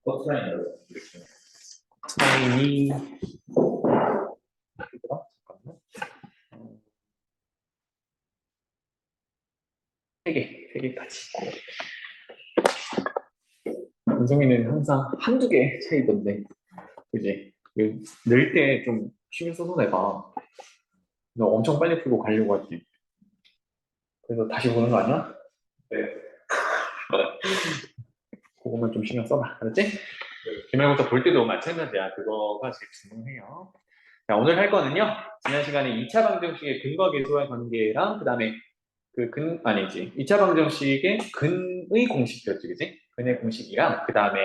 코사인이 잠깐만. 3개까지. 은성이는 항상 한두 개 차이던데, 그지? 늘 때 좀 신경 써서 내봐. 너 엄청 빨리 풀고 가려고 하지. 그래서 다시 보는 거 아니야? 네. 그거만 좀 신경 써봐. 알았지? 기말고사 볼 때도 마찬가지야. 그거가 제일 중요해요. 자, 오늘 할 거는요. 지난 시간에 2차 방정식의 근과 계수와의 관계랑 그 다음에 아니지. 2차 방정식의 근의 공식이었지, 그지? 근의 공식이랑 그 다음에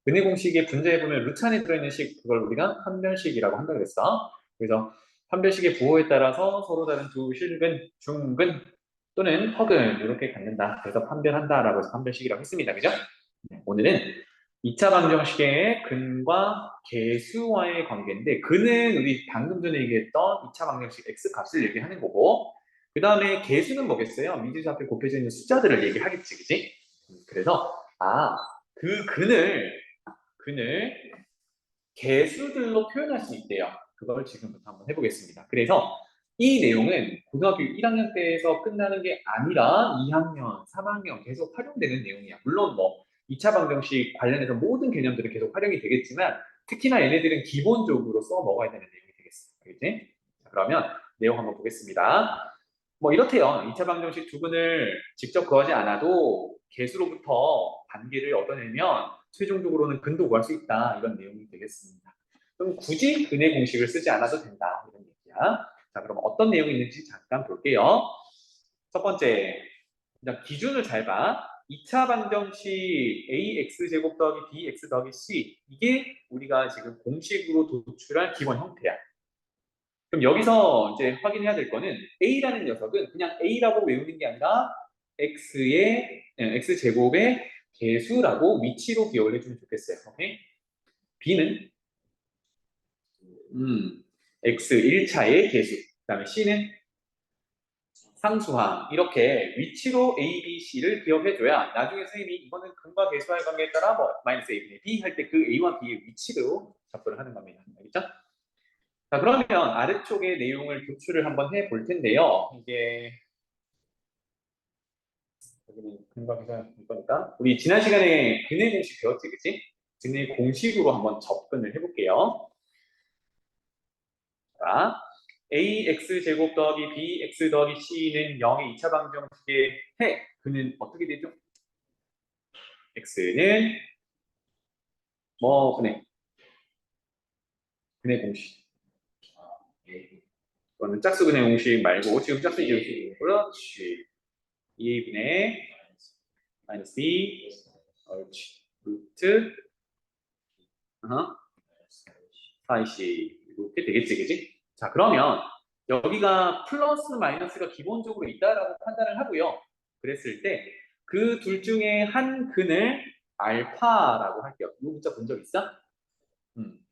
근의 공식의 분자해보면 루트 안에 들어있는 식, 그걸 우리가 판별식이라고 한다 그랬어. 그래서 판별식의 부호에 따라서 서로 다른 두 실근, 중근 또는 허근 이렇게 갖는다. 그래서 판별한다라고 해서 판별식이라고 했습니다. 그죠? 오늘은 2차 방정식의 근과 계수와의 관계인데, 근은 우리 방금 전에 얘기했던 2차 방정식 x 값을 얘기하는 거고, 그 다음에 계수는 뭐겠어요? 미지수 앞에 곱해져 있는 숫자들을 얘기하겠지, 그지? 그래서 그 근을 계수들로 표현할 수 있대요. 그걸 지금부터 한번 해보겠습니다. 그래서 이 내용은 고등학교 1학년 때에서 끝나는 게 아니라 2학년, 3학년 계속 활용되는 내용이야. 물론 뭐 2차 방정식 관련해서 모든 개념들은 계속 활용이 되겠지만 특히나 얘네들은 기본적으로 써 먹어야 되는 내용이 되겠어. 알겠지? 자, 그러면 내용 한번 보겠습니다. 뭐 이렇대요. 2차 방정식 두근을 직접 구하지 않아도 계수로부터 관계를 얻어내면 최종적으로는 근도 구할 수 있다. 이런 내용이 되겠습니다. 그럼 굳이 근의 공식을 쓰지 않아도 된다. 이런 얘기야. 자, 그럼 어떤 내용이 있는지 잠깐 볼게요. 첫 번째, 일단 기준을 잘 봐. 2차 방정식 ax 제곱 더하기 bx 더하기 c, 이게 우리가 지금 공식으로 도출한 기본 형태야. 그럼 여기서 이제 확인해야 될 거는 a라는 녀석은 그냥 a라고 외우는 게 아니라 x제곱의 개수라고 위치로 기억을 해주면 좋겠어요. 오케이? b는 x 1차의 개수, 그 다음에 c는 상수항, 이렇게 위치로 a, b, c를 기억해줘야 나중에 선생님이 이거는 근과 계수와의 관계에 따라 뭐 마이너스 a분의 b 할 때 그 a와 b의 위치로 접근을 하는 겁니다. 알겠죠? 자, 그러면 아래쪽의 내용을 도출을 한번 해볼 텐데요. 이게 여기는 근과 계수와의 거니까 우리 지난 시간에 근의 공식 배웠지, 그치? 근의 공식으로 한번 접근을 해볼게요. 자, ax 제곱 더하기 bx 더하기 c는 0의 2차 방정식의 해. 그는 어떻게 되죠? x는 뭐 근의 공식. 이거는 짝수 근의 공식 말고 지금 짝수 이제 공식. 그렇지. 2a분의 마이너스 b 옳지. 루트 4ac 이렇게 되겠지, 그지? 자, 그러면 여기가 플러스 마이너스가 기본적으로 있다라고 판단을 하고요. 그랬을 때 그 둘 중에 한 근을 알파라고 할게요. 이거 문자 본 적 있어?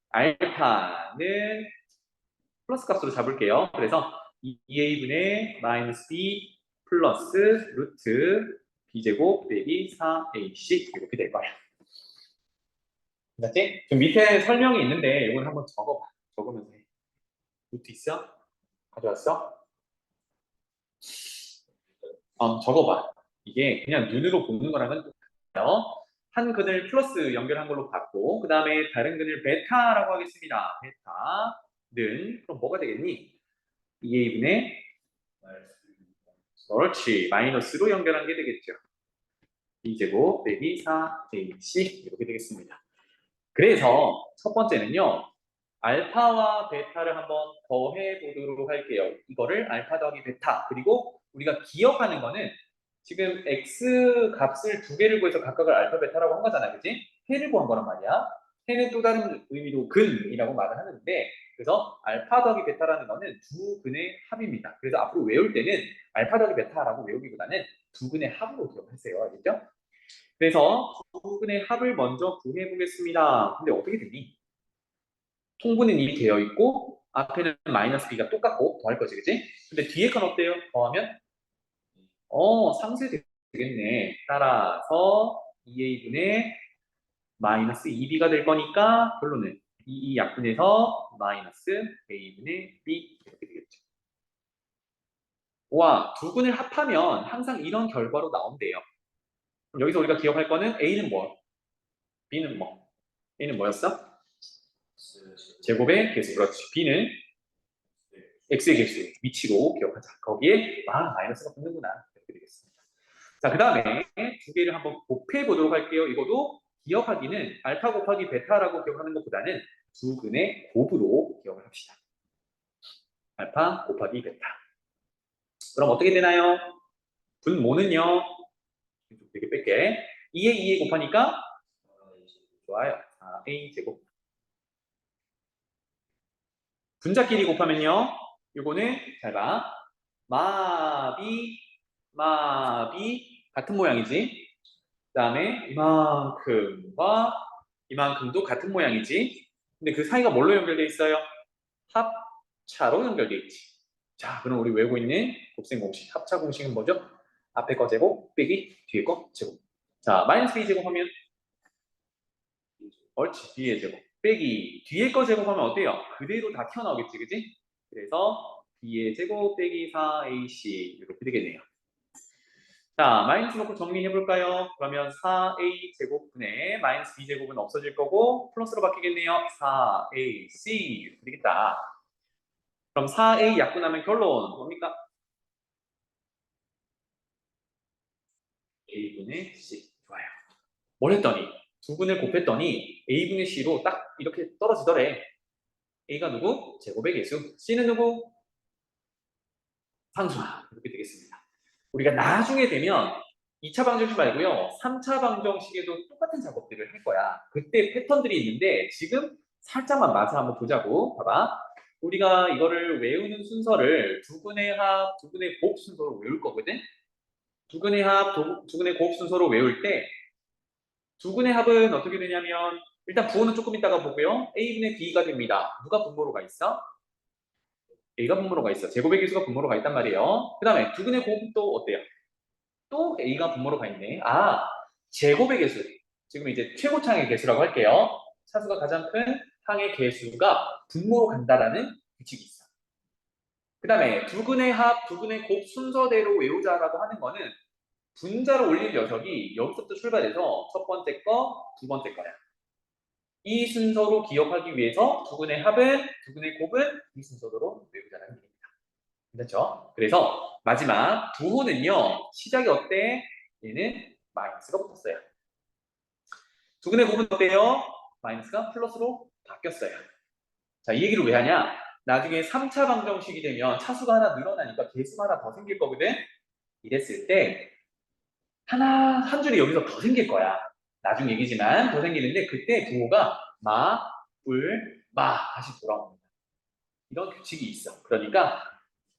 알파는 플러스 값으로 잡을게요. 그래서 2a분의 마이너스 b 플러스 루트 b제곱 빼기 4ac 이렇게 될 거야. 맞지? 좀 밑에 설명이 있는데 이건 한번 적어봐. 적으면서 해. 루트 있어? 가져왔어? 적어봐. 이게 그냥 눈으로 보는 거랑은 똑같아요. 한 근을 플러스 연결한 걸로 봤고, 그 다음에 다른 근을 베타라고 하겠습니다. 베타는 그럼 뭐가 되겠니? 2a분의 그렇지. 마이너스로 연결한 게 되겠죠. b제곱 빼기 4ac 이렇게 되겠습니다. 그래서 첫 번째는요. 알파와 베타를 한번 더해 보도록 할게요. 이거를 알파 더하기 베타. 그리고 우리가 기억하는 거는 지금 x 값을 두 개를 구해서 각각을 알파 베타라고 한 거잖아. 그지? 해를 구한 거란 말이야. 해는 또 다른 의미로 근이라고 말을 하는데, 그래서 알파 더하기 베타라는 거는 두 근의 합입니다. 그래서 앞으로 외울 때는 알파 더하기 베타라고 외우기보다는 두 근의 합으로 기억하세요. 알겠죠? 그래서 두 근의 합을 먼저 구해 보겠습니다. 근데 어떻게 되니? 통분은 이미 되어 있고 앞에는 마이너스 b가 똑같고 더할 거지, 그치? 근데 뒤에 건 어때요? 더하면 상쇄 되겠네. 따라서 2a분의 마이너스 2b가 될 거니까 결론은 2 약분해서 마이너스 a분의 b 이렇게 되겠죠. 와, 두 근을 합하면 항상 이런 결과로 나온대요. 그럼 여기서 우리가 기억할 거는 a는 뭐? b는 뭐? a는 뭐였어? 제곱의 개수. 그렇지. b는 x의 개수 위치로 기억하자. 거기에 마이너스가 붙는구나. 이렇게 되겠습니다. 자, 그 다음에 두 개를 한번 곱해 보도록 할게요. 이것도 기억하기는 알파 곱하기 베타라고 기억하는 것보다는 두 근의 곱으로 기억을 합시다. 알파 곱하기 베타. 그럼 어떻게 되나요? 분모는요. 되게 뺄게. 2에 2에 곱하니까 좋아요. 4a 제곱. 분자끼리 곱하면요. 요거는 잘 봐. 마비 같은 모양이지. 그 다음에 이만큼과 이만큼도 같은 모양이지. 근데 그 사이가 뭘로 연결되어 있어요? 합차로 연결되어 있지. 자, 그럼 우리 외우고 있는 곱셈 공식. 합차 공식은 뭐죠? 앞에 거 제곱 빼기 뒤에 거 제곱. 자, 마이너스 b 제곱하면 옳지. b의 제곱 빼기 뒤에 거 제곱하면 어때요? 그대로 다 튀어나오겠지, 그지? 그래서 b의 제곱 빼기 4ac 이렇게 되겠네요. 자, 마이너스 놓고 정리해볼까요? 그러면 4a 제곱분의 마이너스 b 제곱은 없어질 거고 플러스로 바뀌겠네요. 4ac 이렇게 되겠다. 그럼 4a 약분하면 결론 뭡니까? a분의 c. 좋아요. 뭘 했더니 두 분을 곱했더니 a분의 c로 딱 이렇게 떨어지더래. a가 누구? 제곱의 개수. c는 누구? 상수하. 이렇게 되겠습니다. 우리가 나중에 되면 2차 방정식 말고요. 3차 방정식에도 똑같은 작업들을 할 거야. 그때 패턴들이 있는데 지금 살짝만 맛을 한번 보자고. 봐봐. 우리가 이거를 외우는 순서를 두근의 합, 두근의 곱 순서로 외울 거거든. 두근의 합, 두근의 곱 순서로 외울 때 두근의 합은 어떻게 되냐면 일단 부호는 조금 이따가 보고요. a분의 b가 됩니다. 누가 분모로 가 있어? a가 분모로 가 있어. 제곱의 개수가 분모로 가 있단 말이에요. 그 다음에 두근의 곱은 또 어때요? 또 a가 분모로 가 있네. 제곱의 개수. 지금 이제 최고창의 개수라고 할게요. 차수가 가장 큰 항의 개수가 분모로 간다라는 규칙이 있어. 그 다음에 두근의 합, 두근의 곱 순서대로 외우자라고 하는 거는 분자로 올린 녀석이 여기서부터 출발해서 첫 번째 거, 두 번째 거야. 이 순서로 기억하기 위해서 두근의 합은, 두근의 곱은 이 순서대로 외우자라는 얘기입니다. 괜찮죠? 그래서 마지막 부호는요. 시작이 어때? 얘는 마이너스가 붙었어요. 두근의 곱은 어때요? 마이너스가 플러스로 바뀌었어요. 자, 이 얘기를 왜 하냐? 나중에 3차 방정식이 되면 차수가 하나 늘어나니까 개수가 하나 더 생길 거거든? 이랬을 때 한 줄이 여기서 더 생길 거야. 나중 얘기지만 더 생기는데 그때 부호가 마, 뿔, 마 다시 돌아옵니다. 이런 규칙이 있어. 그러니까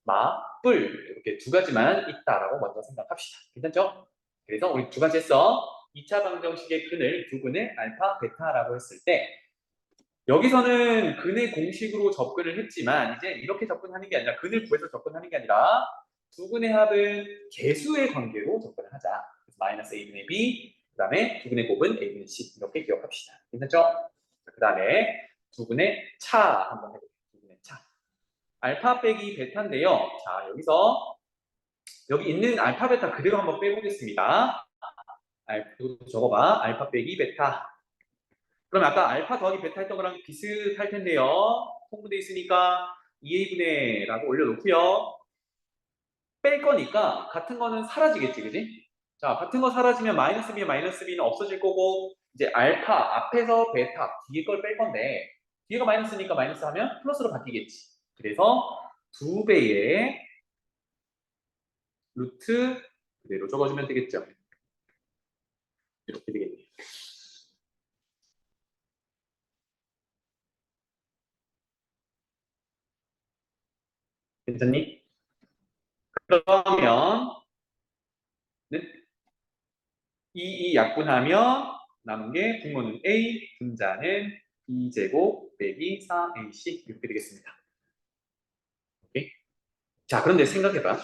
마, 뿔 이렇게 두 가지만 있다라고 먼저 생각합시다. 괜찮죠? 그래서 우리 두 가지 했어. 2차 방정식의 근을 두 근을 알파, 베타라고 했을 때 여기서는 근의 공식으로 접근을 했지만 이제 이렇게 접근하는 게 아니라 근을 구해서 접근하는 게 아니라 두 근의 합은 개수의 관계로 접근을 하자. 그래서 마이너스 a분의 b 그 다음에 두 근의 곱은 a분의 c 이렇게 기억합시다. 괜찮죠? 그 다음에 두 근의 차 한번 해볼게요. 두 근의 차. 알파 빼기 베타인데요. 자, 여기서 여기 있는 알파 베타 그대로 한번 빼보겠습니다. 이거 적어봐. 알파 빼기 베타. 그럼 아까 알파 더하기 베타 했던 거랑 비슷할 텐데요. 통분돼 있으니까 2a분의 라고 올려놓고요. 뺄 거니까 같은 거는 사라지겠지, 그지? 자, 같은 거 사라지면 마이너스 b, 마이너스 b는 없어질 거고 이제 알파 앞에서 베타 뒤에 걸 뺄 건데 뒤에가 마이너스니까 마이너스 하면 플러스로 바뀌겠지. 그래서 2배의 루트 그대로 적어주면 되겠죠. 이렇게 되겠네요. 괜찮니? 그러면 이 약분하면 남은 게 분모는 a, 분자는 2제곱 빼기 4ac 이렇게 되겠습니다. 오케이? 자, 그런데 생각해봐.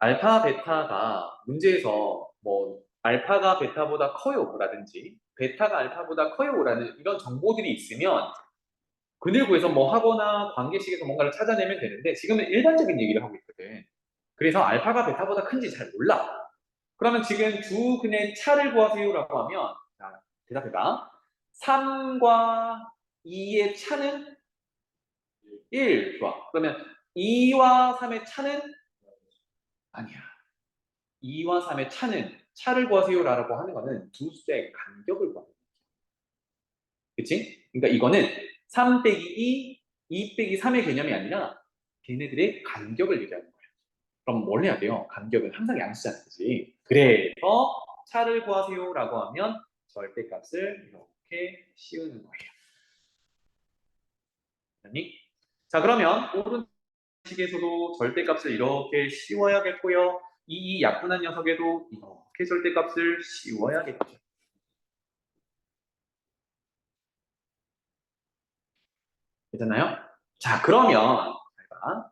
알파, 베타가 문제에서 뭐 알파가 베타보다 커요라든지 베타가 알파보다 커요라는 이런 정보들이 있으면 근을 구해서 뭐 하거나 관계식에서 뭔가를 찾아내면 되는데 지금은 일반적인 얘기를 하고 있거든. 그래서 알파가 베타보다 큰지 잘 몰라. 그러면 지금 두 근의 차를 구하세요라고 하면 자, 대답해봐. 3과 2의 차는 1. 좋아. 그러면 2와 3의 차는 아니야. 2와 3의 차를 구하세요라고 하는 거는 두 숫자의 간격을 구하는 거야. 그치? 그러니까 이거는 3 빼기 2, 2 빼기 3의 개념이 아니라 걔네들의 간격을 얘기하는 거야. 그럼 뭘 해야 돼요? 간격은 항상 양수잖아, 그지? 그래서 차를 구하세요라고 하면 절대값을 이렇게 씌우는 거예요. 아니? 자, 그러면 오른식에서도 절대값을 이렇게 씌워야겠고요. 이 약분한 녀석에도 이렇게 절대값을 씌워야겠죠. 괜찮나요? 자, 그러면 자,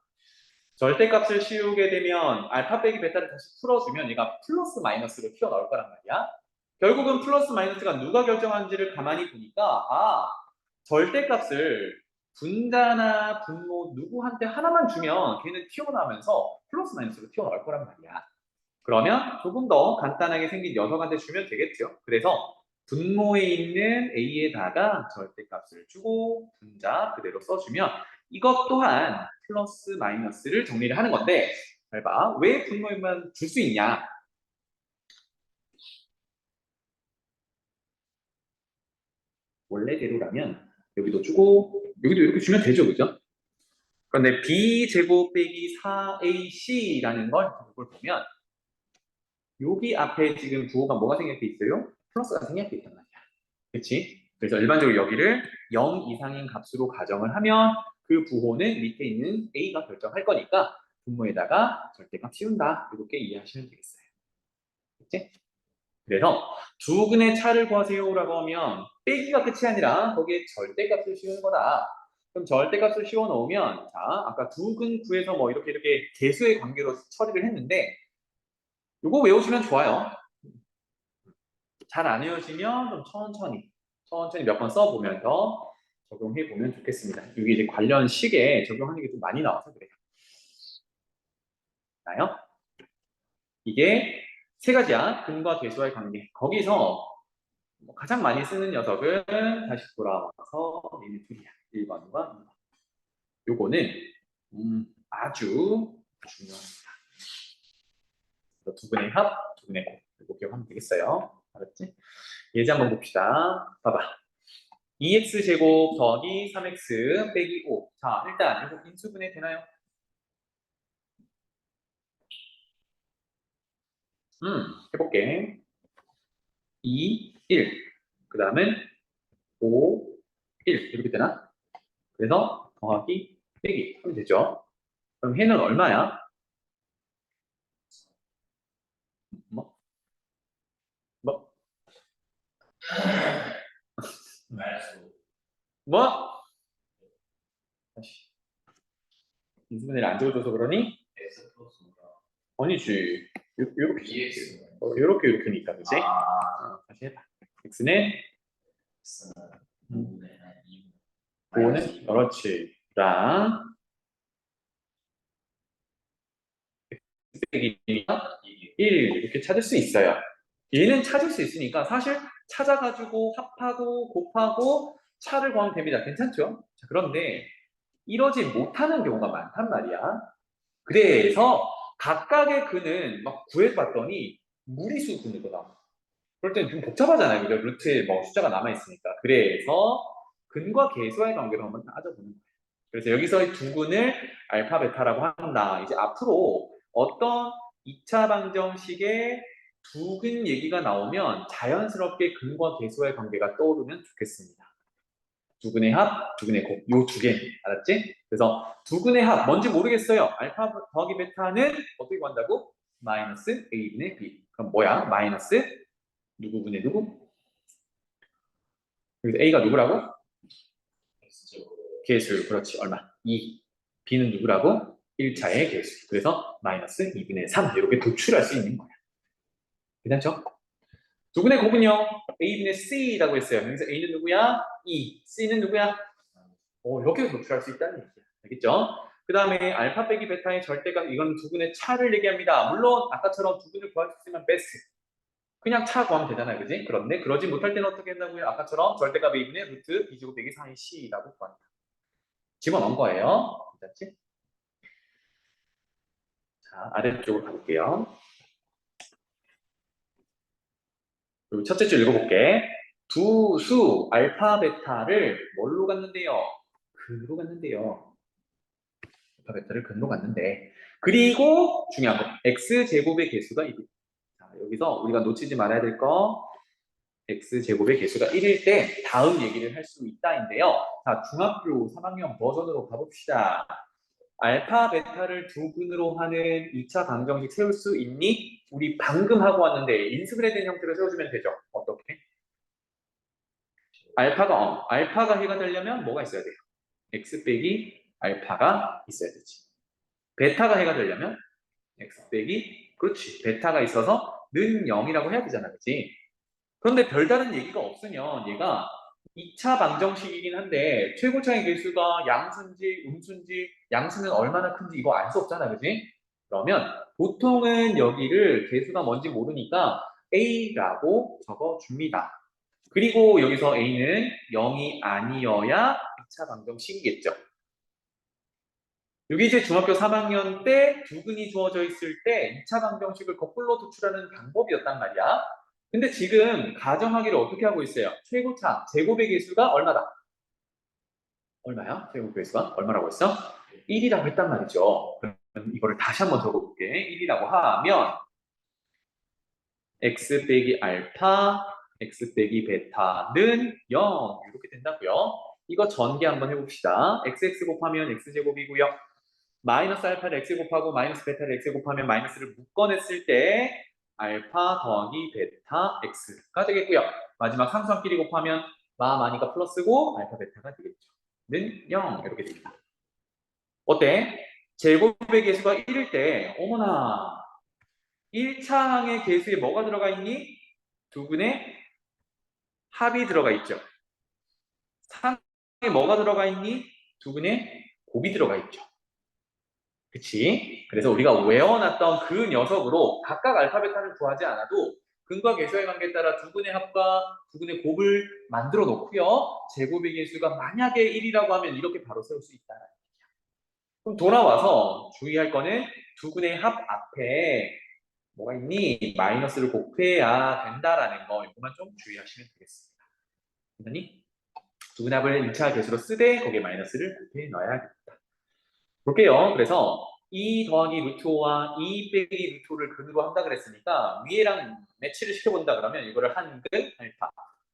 절대값을 씌우게 되면 알파 빼기 베타를 다시 풀어주면 얘가 플러스 마이너스로 튀어나올 거란 말이야. 결국은 플러스 마이너스가 누가 결정하는지를 가만히 보니까 절대값을 분자나 분모 누구한테 하나만 주면 걔는 튀어나오면서 플러스 마이너스로 튀어나올 거란 말이야. 그러면 조금 더 간단하게 생긴 녀석한테 주면 되겠죠. 그래서 분모에 있는 a에다가 절대값을 주고 분자 그대로 써주면 이것 또한 플러스 마이너스를 정리를 하는 건데 잘 봐. 왜 분모에만 줄 수 있냐? 원래대로라면 여기도 주고 여기도 이렇게 주면 되죠. 그죠? 그런데 b제곱 빼기 4ac라는 걸 보면 여기 앞에 지금 부호가 뭐가 생략돼 있어요? 플러스가 생략돼 있단 말이야. 그렇지? 그래서 일반적으로 여기를 0 이상인 값으로 가정을 하면 그 부호는 밑에 있는 a가 결정할 거니까 분모에다가 절대값 씌운다. 이렇게 이해하시면 되겠어요. 그렇지? 그래서 두 근의 차를 구하세요라고 하면 빼기가 끝이 아니라 거기에 절대값을 씌우는 거다. 그럼 절대값을 씌워 놓으면 자 아까 두 근 구해서 뭐 이렇게 개수의 관계로 처리를 했는데 이거 외우시면 좋아요. 잘 안 외우시면 좀 천천히 몇 번 써보면서 적용해 보면 좋겠습니다. 이게 이제 관련 식에 적용하는 게 좀 많이 나와서 그래요. 나요? 이게 세 가지야. 근과 계수와의 관계. 거기서 가장 많이 쓰는 녀석은 다시 돌아와서 얘네 둘이야. 1번과 2번. 요거는 아주 중요합니다. 두 분의 합, 두 분의 곱. 이거 기억하면 되겠어요. 알았지? 예제 한번 봅시다. 봐봐. 2x제곱 더하기 3x 빼기 5. 자, 일단 이거 인수분해 되나요? 해볼게. 2, 1. 그 다음은 5, 1. 이렇게 되나? 그래서 더하기 빼기 하면 되죠. 그럼 해는 얼마야? 뭐? 뭐? 뭐? 다시. 인수분해를 안 적어줘서 그러니? 아니지. 요렇게. 요렇게니까, 그치? 다시 해봐. x는 5는 그렇지. 랑 빼기 1 이렇게 찾을 수 있어요. 얘는 찾을 수 있으니까 사실 찾아가지고 합하고 곱하고 차를 구하면 됩니다. 괜찮죠? 자, 그런데 이러지 못하는 경우가 많단 말이야. 그래서 각각의 근은 막 구해봤더니 무리수 근이거든. 그럴 때는 좀 복잡하잖아요. 그죠? 루트에 뭐 숫자가 남아있으니까. 그래서 근과 계수와의 관계를 한번 따져보는 거예요. 그래서 여기서 이 두 근을 알파, 베타라고 한다. 이제 앞으로 어떤 2차 방정식의 두 근 얘기가 나오면 자연스럽게 근과 계수와의 관계가 떠오르면 좋겠습니다. 두 근의 합, 두 근의 곱. 요 두 개. 알았지? 그래서 두 근의 합, 뭔지 모르겠어요. 알파 더하기 베타는 어떻게 구한다고? 마이너스 a분의 b. 그럼 뭐야? 마이너스 누구분의 누구? 그래서 a가 누구라고? 계수. 그렇지. 얼마? 2. b는 누구라고? 1차의 개수. 그래서 마이너스 2분의 3 이렇게 도출할 수 있는 거야. 괜찮죠? 두근의 곱은요, A분의 C라고 했어요. 여기서 A는 누구야? E. C는 누구야? 이렇게 도출할 수 있다는 얘기야. 알겠죠? 그 다음에 알파 빼기 베타의 절대값, 이건 두근의 차를 얘기합니다. 물론 아까처럼 두근을 구할 수 있으면 베스트. 그냥 차 구하면 되잖아요. 그지? 그런데 그러지 못할 때는 어떻게 한다고요? 아까처럼 절대값 A분의 루트 B제곱 빼기 4의 C라고 구한다. 집어넣은 거예요. 괜찮지? 자, 아래쪽으로 가볼게요. 그리고 첫째 줄 읽어볼게. 두 수 알파 베타를 뭘로 갔는데요? 근으로 갔는데요. 알파 베타를 근으로 갔는데, 그리고 중요한 거 x제곱의 개수가 1. 자, 여기서 우리가 놓치지 말아야 될 거 x제곱의 개수가 1일 때 다음 얘기를 할 수 있다인데요. 자, 중학교 3학년 버전으로 가봅시다. 알파 베타를 두 근으로 하는 2차 방정식 세울 수 있니? 우리 방금 하고 왔는데 인수분해 된 형태로 세워주면 되죠. 어떻게? 알파가 해가 되려면 뭐가 있어야 돼요? x 빼기 알파가 있어야 되지. 베타가 해가 되려면 x 빼기, 그렇지, 베타가 있어서 는 0이라고 해야 되잖아, 그치? 그런데 별다른 얘기가 없으면 얘가 2차 방정식이긴 한데 최고차의 개수가 양수인지 음수인지 양수는 얼마나 큰지 이거 알 수 없잖아, 그치? 그러면 보통은 여기를 개수가 뭔지 모르니까 A라고 적어줍니다. 그리고 여기서 A는 0이 아니어야 2차 방정식이겠죠. 이게 이제 중학교 3학년 때 두근이 주어져 있을 때 2차 방정식을 거꾸로 도출하는 방법이었단 말이야. 근데 지금 가정하기를 어떻게 하고 있어요? 최고차, 제곱의 개수가 얼마다? 얼마야? 제곱의 개수가? 얼마라고 했어? 1이라고 했단 말이죠. 그러면 이거를 다시 한번 적어볼게. 1이라고 하면 x 빼기 알파, x 빼기 베타는 0 이렇게 된다고요. 이거 전개 한번 해봅시다. xx 곱하면 x제곱이고요. 마이너스 알파를 x 곱하고 마이너스 베타를 x 곱하면 마이너스를 묶어냈을 때 알파 더하기 베타 x가 되겠고요. 마지막 상수함끼리 곱하면 마니까 플러스고 알파 베타가 되겠죠. 는 0 이렇게 됩니다. 어때? 제곱의 개수가 1일 때 어머나 1차항의 개수에 뭐가 들어가 있니? 두근의 합이 들어가 있죠. 상에 뭐가 들어가 있니? 두근의 곱이 들어가 있죠. 그치? 그래서 우리가 외워놨던 그 녀석으로 각각 알파 베타를 구하지 않아도 근과 개수의 관계에 따라 두근의 합과 두근의 곱을 만들어 놓고요. 제곱의 개수가 만약에 1이라고 하면 이렇게 바로 세울 수 있다는 얘기야. 그럼 돌아와서 주의할 거는 두근의 합 앞에 뭐가 있니? 마이너스를 곱해야 된다라는 거 이것만 좀 주의하시면 되겠습니다. 그러니 두근의 합을 2차 개수로 쓰되 거기에 마이너스를 곱해 넣어야겠다. 볼게요. 그래서 2 더하기 루트 5와 2 빼기 루트 5를 근으로 한다 그랬으니까 위에랑 매치를 시켜본다 그러면 이거를 한근 알파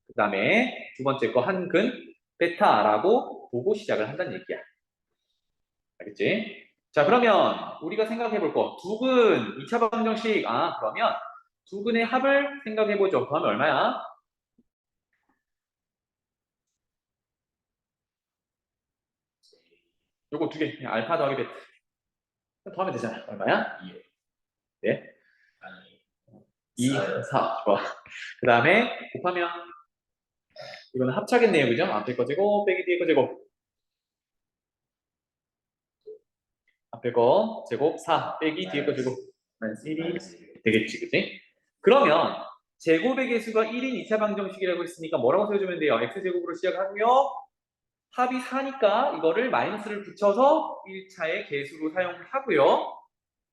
그 다음에 두 번째 거 한근 베타라고 보고 시작을 한다는 얘기야. 알겠지? 자, 그러면 우리가 생각해 볼 거 두근 2차 방정식 그러면 두근의 합을 생각해 보죠. 그러면 얼마야? 요거 두 개. 그냥 알파 더하기 베타. 더하면 되잖아. 얼마야? 2. 네. 2, 4. 좋아. 그 다음에 곱하면 이거는 합차겠네요. 그죠? 앞에 거 제곱 빼기 뒤에 거 제곱. 앞에 거 제곱 4 빼기 뒤에 거 제곱. 마이너스 1이 되겠지. 그지? 그러면 제곱의 개수가 1인 2차 방정식이라고 했으니까 뭐라고 세워주면 돼요? x제곱으로 시작하고요. 합이 4니까 이거를 마이너스를 붙여서 1차의 개수로 사용하고요.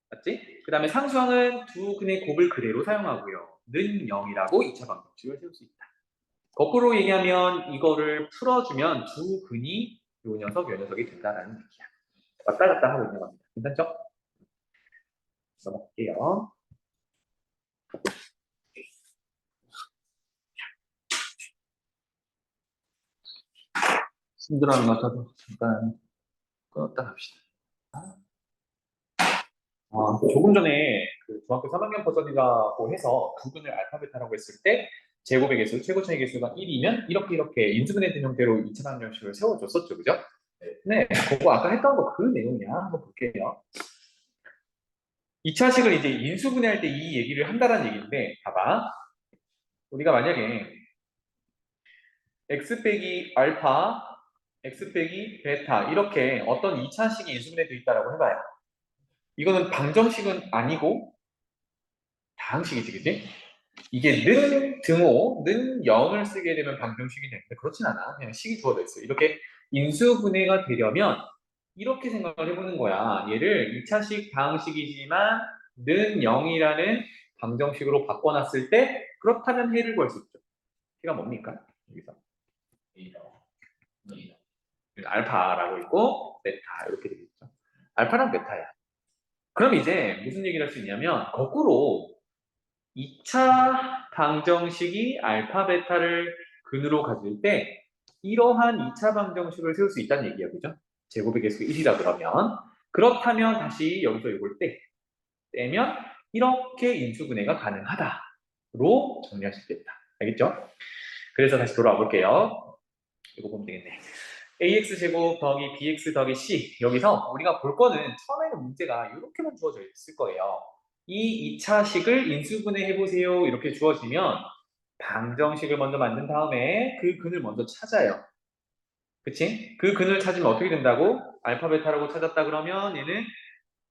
맞지? 그 다음에 상수항은 두 근의 곱을 그대로 사용하고요. 는 0이라고 2차 방정식을 세울 수 있다. 거꾸로 얘기하면 이거를 풀어주면 두 근이 요 녀석, 요 녀석이 된다라는 얘기야. 왔다 갔다 하고 있는 겁니다. 괜찮죠? 넘어갈게요. 힘들어하는 것 같아서 잠깐 껐다 합시다. 조금 전에 그 중학교 3학년 버전이라고 해서 두근을 알파벳하라고 했을 때 제곱의 개수, 최고차의 개수가 1이면 이렇게 인수분해 된 형태로 2차 방정식을 세워줬었죠. 그죠? 네, 그거 아까 했던 거 그 내용이야. 한번 볼게요. 2차식을 이제 인수분해할 때 이 얘기를 한다는 얘기인데, 봐봐. 우리가 만약에 x 빼기 알파, x 빼기 베타 이렇게 어떤 2차식이 인수분해되어 있다라고 해봐요. 이거는 방정식은 아니고 다항식이지, 그지? 이게 는 등호, 는 0을 쓰게 되면 방정식이 되는데 그렇진 않아. 그냥 식이 주어져 있어. 이렇게 인수분해가 되려면 이렇게 생각을 해보는 거야. 얘를 2차식 다항식이지만 는 0이라는 방정식으로 바꿔놨을 때 그렇다면 해를 구할 수 있죠. 해가 뭡니까? 여기서 알파라고 있고 베타 이렇게 되겠죠. 알파랑 베타야. 그럼 이제 무슨 얘기를 할 수 있냐면 거꾸로 2차 방정식이 알파 베타를 근으로 가질 때 이러한 2차 방정식을 세울 수 있다는 얘기야, 그죠? 제곱의 개수가 1이라 그러면 그렇다면 다시 여기서 이걸 떼면 이렇게 인수분해가 가능하다로 정리할 수 있겠다. 알겠죠? 그래서 다시 돌아와 볼게요. 이거 보면 되겠네. ax제곱 더하기 bx 더하기 c. 여기서 우리가 볼 거는 처음에는 문제가 이렇게만 주어져 있을 거예요. 이 2차식을 인수분해 해보세요. 이렇게 주어지면 방정식을 먼저 만든 다음에 그 근을 먼저 찾아요. 그치? 그 근을 찾으면 어떻게 된다고? 알파 베타라고 찾았다 그러면 얘는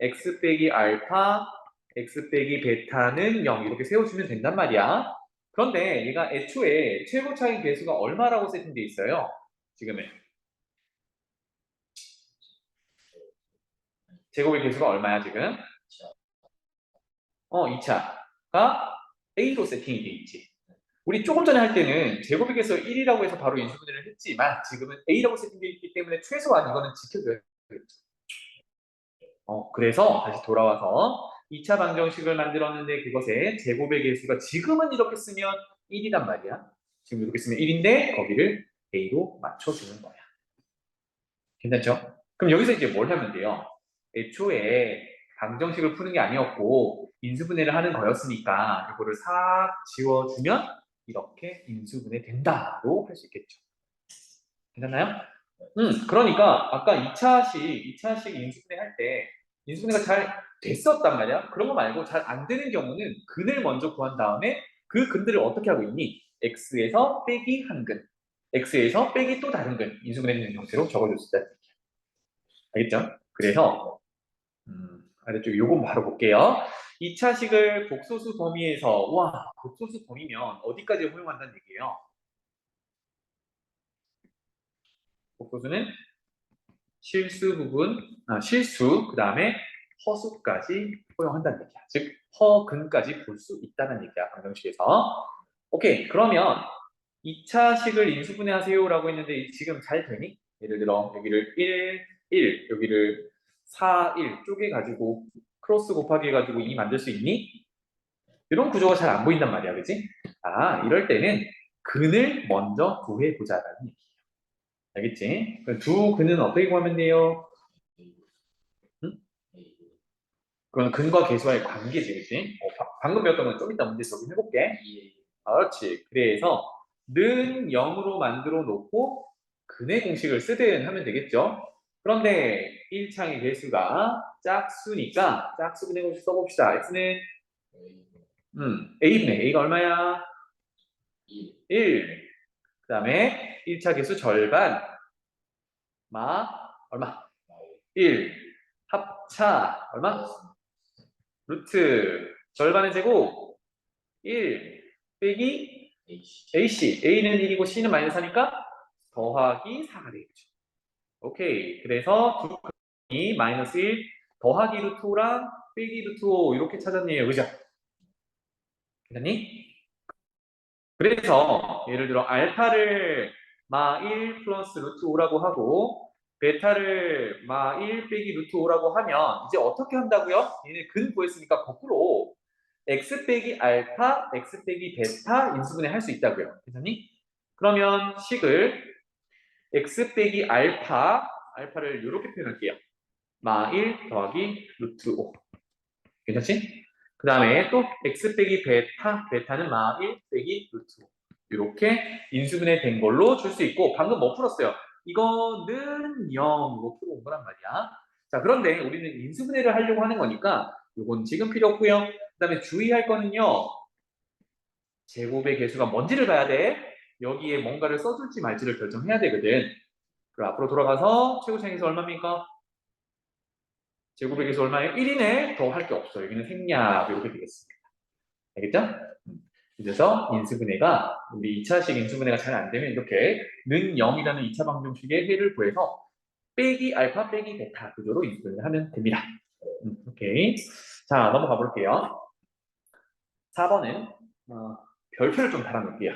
x 빼기 알파, x 빼기 베타는 0 이렇게 세워주면 된단 말이야. 그런데 얘가 애초에 최고 차이 계수가 얼마라고 세팅돼 있어요? 지금은 제곱의 개수가 얼마야 지금? 2차가 A로 세팅이 돼 있지. 우리 조금 전에 할 때는 제곱의 개수가 1이라고 해서 바로 인수분해를 했지만 지금은 A라고 세팅되어 있기 때문에 최소한 이거는 지켜줘야겠죠. 그래서 다시 돌아와서 2차 방정식을 만들었는데 그것에 제곱의 개수가 지금은 이렇게 쓰면 1이란 말이야. 지금 이렇게 쓰면 1인데 거기를 A로 맞춰주는 거야. 괜찮죠? 그럼 여기서 이제 뭘 하면 돼요? 애초에 방정식을 푸는 게 아니었고 인수분해를 하는 거였으니까 이거를 싹 지워주면 이렇게 인수분해 된다로 할 수 있겠죠. 괜찮나요? 그러니까 아까 2차식 인수분해 할 때 인수분해가 잘 됐었단 말이야. 그런 거 말고 잘 안 되는 경우는 근을 먼저 구한 다음에 그 근들을 어떻게 하고 있니? x에서 빼기 한 근, x에서 빼기 또 다른 근 인수분해되는 형태로 적어줬을 때 알겠죠? 그래서 아래쪽에 요건 바로 볼게요. 2차식을 복소수 범위에서 와 복소수 범위면 어디까지 허용한다는 얘기예요? 복소수는 실수 부분, 실수 그 다음에 허수까지 허용한다는 얘기야. 즉 허근까지 볼 수 있다는 얘기야. 방정식에서. 오케이 그러면 2차식을 인수분해하세요라고 했는데 지금 잘 되니? 예를 들어 여기를 1, 여기를 4, 1 쪼개가지고 크로스 곱하기 해가지고 2 만들 수 있니? 이런 구조가 잘 안 보인단 말이야, 그치? 이럴 때는 근을 먼저 구해보자라는 얘기예요. 알겠지? 두 근은 어떻게 구하면 돼요? 응? 그건 근과 계수와의 관계지, 그치? 방금 배웠던 건 좀 이따 문제 적용해볼게. 그렇지. 그래서 는 0으로 만들어 놓고 근의 공식을 쓰든 하면 되겠죠. 그런데 1창의 개수가 짝수니까 짝수 근의 공식 써봅시다. x는 a분의 a가 얼마야? 1. 그 다음에 1차 개수 절반 얼마? 1. 합차 얼마? 루트 절반의 제곱 1 빼기 AC A는 1이고 C는 마이너스 4니까 더하기 4가 되겠죠. 오케이. 그래서 두 근이 마이너스 1 더하기 루트 5랑 빼기 루트 5 이렇게 찾았네요. 그죠? 괜찮니? 그래서 예를 들어 알파를 마1 플러스 루트 5라고 하고 베타를 마1 빼기 루트 5라고 하면 이제 어떻게 한다고요? 얘네 근 구했으니까 거꾸로 x 빼기 알파, x 빼기 베타 인수분해 할 수 있다고요. 괜찮니? 그러면 식을 x 빼기 알파를 이렇게 표현할게요. 마1 더하기 루트 5. 괜찮지? 그 다음에 또 x 빼기 베타는 마1 빼기 루트 5. 이렇게 인수분해 된 걸로 줄 수 있고 방금 뭐 풀었어요? 이거는 0 이거 풀어온 거란 말이야. 자, 그런데 우리는 인수분해를 하려고 하는 거니까 이건 지금 필요 없고요. 그 다음에 주의할 거는요. 제곱의 개수가 뭔지를 봐야 돼. 여기에 뭔가를 써줄지 말지를 결정해야 되거든. 그럼 앞으로 돌아가서 최고차항에서 얼마입니까? 제곱의 개수 얼마예요? 1이네. 더 할 게 없어. 여기는 생략 이렇게 되겠습니다. 알겠죠? 그래서 인수분해가 우리 2차식 인수분해가 잘 안 되면 이렇게 는 0이라는 2차 방정식의 해를 구해서 빼기 알파 빼기 베타 구조로 인수분해를 하면 됩니다. 오케이. 자, 넘어가 볼게요. 4번은 별표를 좀 달아놓을게요.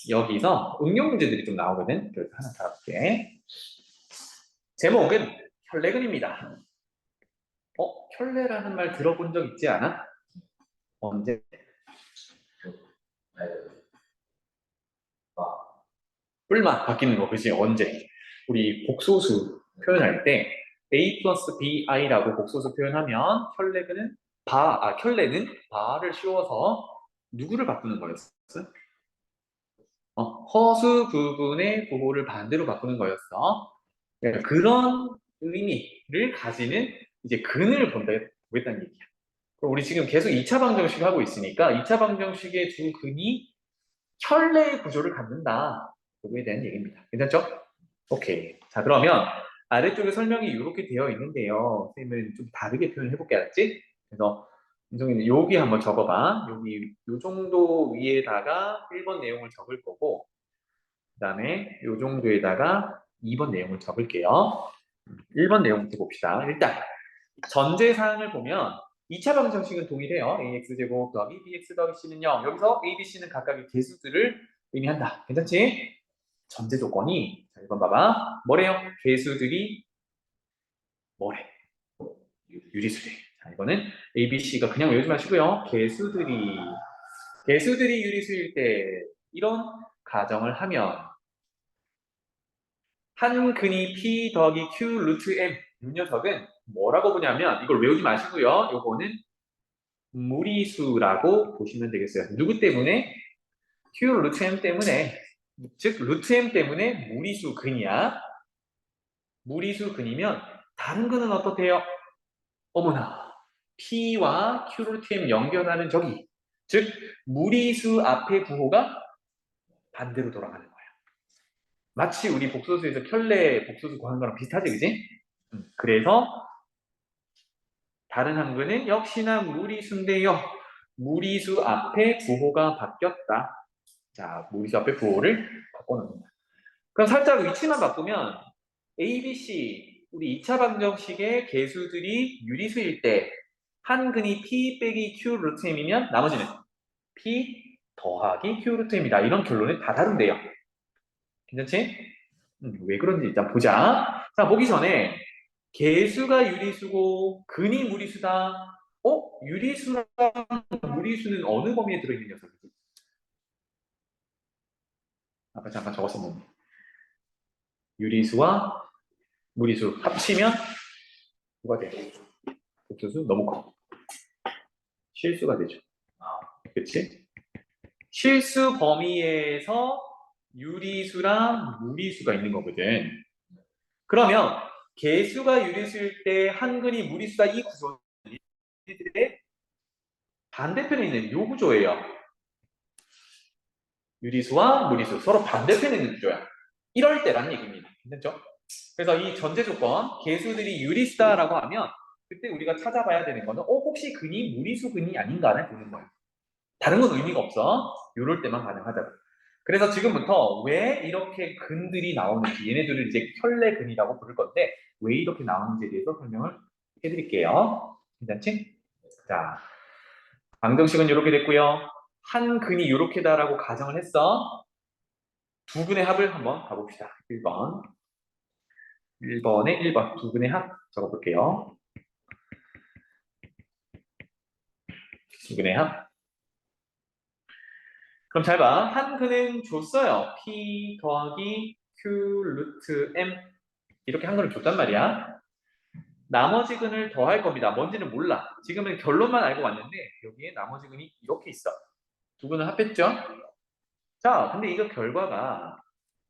여기서 응용 문제들이 좀 나오거든. 별표 하나 달아볼게. 제목은 혈내근입니다. 혈내라는 말 들어본 적 있지 않아? 언제? 뿔만 바뀌는 거, 그지? 언제? 우리 복소수 표현할 때 a 플러스 bi라고 복소수 표현하면 혈내는 바를 씌워서 누구를 바꾸는 거였어? 허수 부분의 부호를 반대로 바꾸는 거였어. 그러니까 그런 의미를 가지는 이제 근을 보겠다는 얘기야. 그럼 우리 지금 계속 2차 방정식 하고 있으니까 2차 방정식의 두 근이 혈내의 구조를 갖는다. 그거에 대한 얘기입니다. 괜찮죠? 오케이. 자, 그러면 아래쪽에 설명이 이렇게 되어 있는데요. 선생님은 좀 다르게 표현해 볼게, 알았지? 그래서 인성이는 여기 한번 적어봐. 여기 요 정도 위에다가 1번 내용을 적을 거고 그 다음에 요 정도에다가 2번 내용을 적을게요. 1번 내용부터 봅시다. 일단 전제사항을 보면 2차 방정식은 동일해요. ax제곱 더하기 bx 더하기 c는 0. 여기서 a, b, c는 각각의 개수들을 의미한다. 괜찮지? 전제 조건이 자, 1번 봐봐. 뭐래요? 개수들이 뭐래? 유리수래. 자, 이거는 a, b, c가 그냥 외우지 마시고요. 개수들이 유리수일 때 이런 가정을 하면 한 근이 p 더하기 q 루트 m 이 녀석은 뭐라고 보냐면 이걸 외우지 마시고요. 요거는 무리수라고 보시면 되겠어요. 누구 때문에? q 루트 m 때문에, 즉 루트 m 때문에 무리수 근이야. 무리수 근이면 다른 근은 어떻대요? 어머나, p와 q 루트 m 연결하는 저기, 즉 무리수 앞의 부호가 반대로 돌아가는 거야. 마치 우리 복소수에서 켤레 복소수 구하는 거랑 비슷하지, 그지? 그래서 다른 한글은 역시나 무리수인데요. 무리수 앞에 부호가 바뀌었다. 자, 무리수 앞에 부호를 바꿔놓습니다. 그럼 살짝 위치만 바꾸면 A, B, C 우리 2차 방정식의 개수들이 유리수일 때 한 근이 P 빼기 Q 루트 M이면 나머지는 P 더하기 Q 루트 M이다. 이런 결론이 다 다른데요. 괜찮지? 왜 그런지 일단 보자. 자, 보기 전에 개수가 유리수고 근이 무리수다. 유리수랑 무리수는 어느 범위에 들어있는 녀석이지? 아까 잠깐 적었었는데. 유리수와 무리수 합치면 뭐가 돼요? 복수수 너무 커. 실수가 되죠. 그치? 실수 범위에서 유리수랑 무리수가 있는 거거든. 그러면 개수가 유리수일 때 한근이 무리수다 이 구조는 이들의 반대편에 있는 요 구조예요. 유리수와 무리수 서로 반대편에 있는 구조야. 이럴 때라는 얘기입니다. 괜찮죠? 그래서 이 전제 조건 개수들이 유리수다라고 하면 그때 우리가 찾아봐야 되는 거는 혹시 근이 무리수 근이 아닌가를 보는 거예요. 다른 건 의미가 없어. 이럴 때만 가능하다고. 그래서 지금부터 왜 이렇게 근들이 나오는지 얘네들을 이제 혈내근이라고 부를 건데 왜 이렇게 나오는지에 대해서 설명을 해드릴게요. 괜찮지? 자, 방정식은 이렇게 됐고요. 한 근이 이렇게다라고 가정을 했어. 두 근의 합을 한번 가봅시다. 1번. 1번에 1번. 두 근의 합 적어볼게요. 두 근의 합. 그럼 잘 봐. 한 근은 줬어요. P 더하기 Q 루트 M. 이렇게 한 근을 줬단 말이야. 나머지 근을 더할 겁니다. 뭔지는 몰라. 지금은 결론만 알고 왔는데 여기에 나머지 근이 이렇게 있어. 두 근을 합했죠? 자, 근데 이거 결과가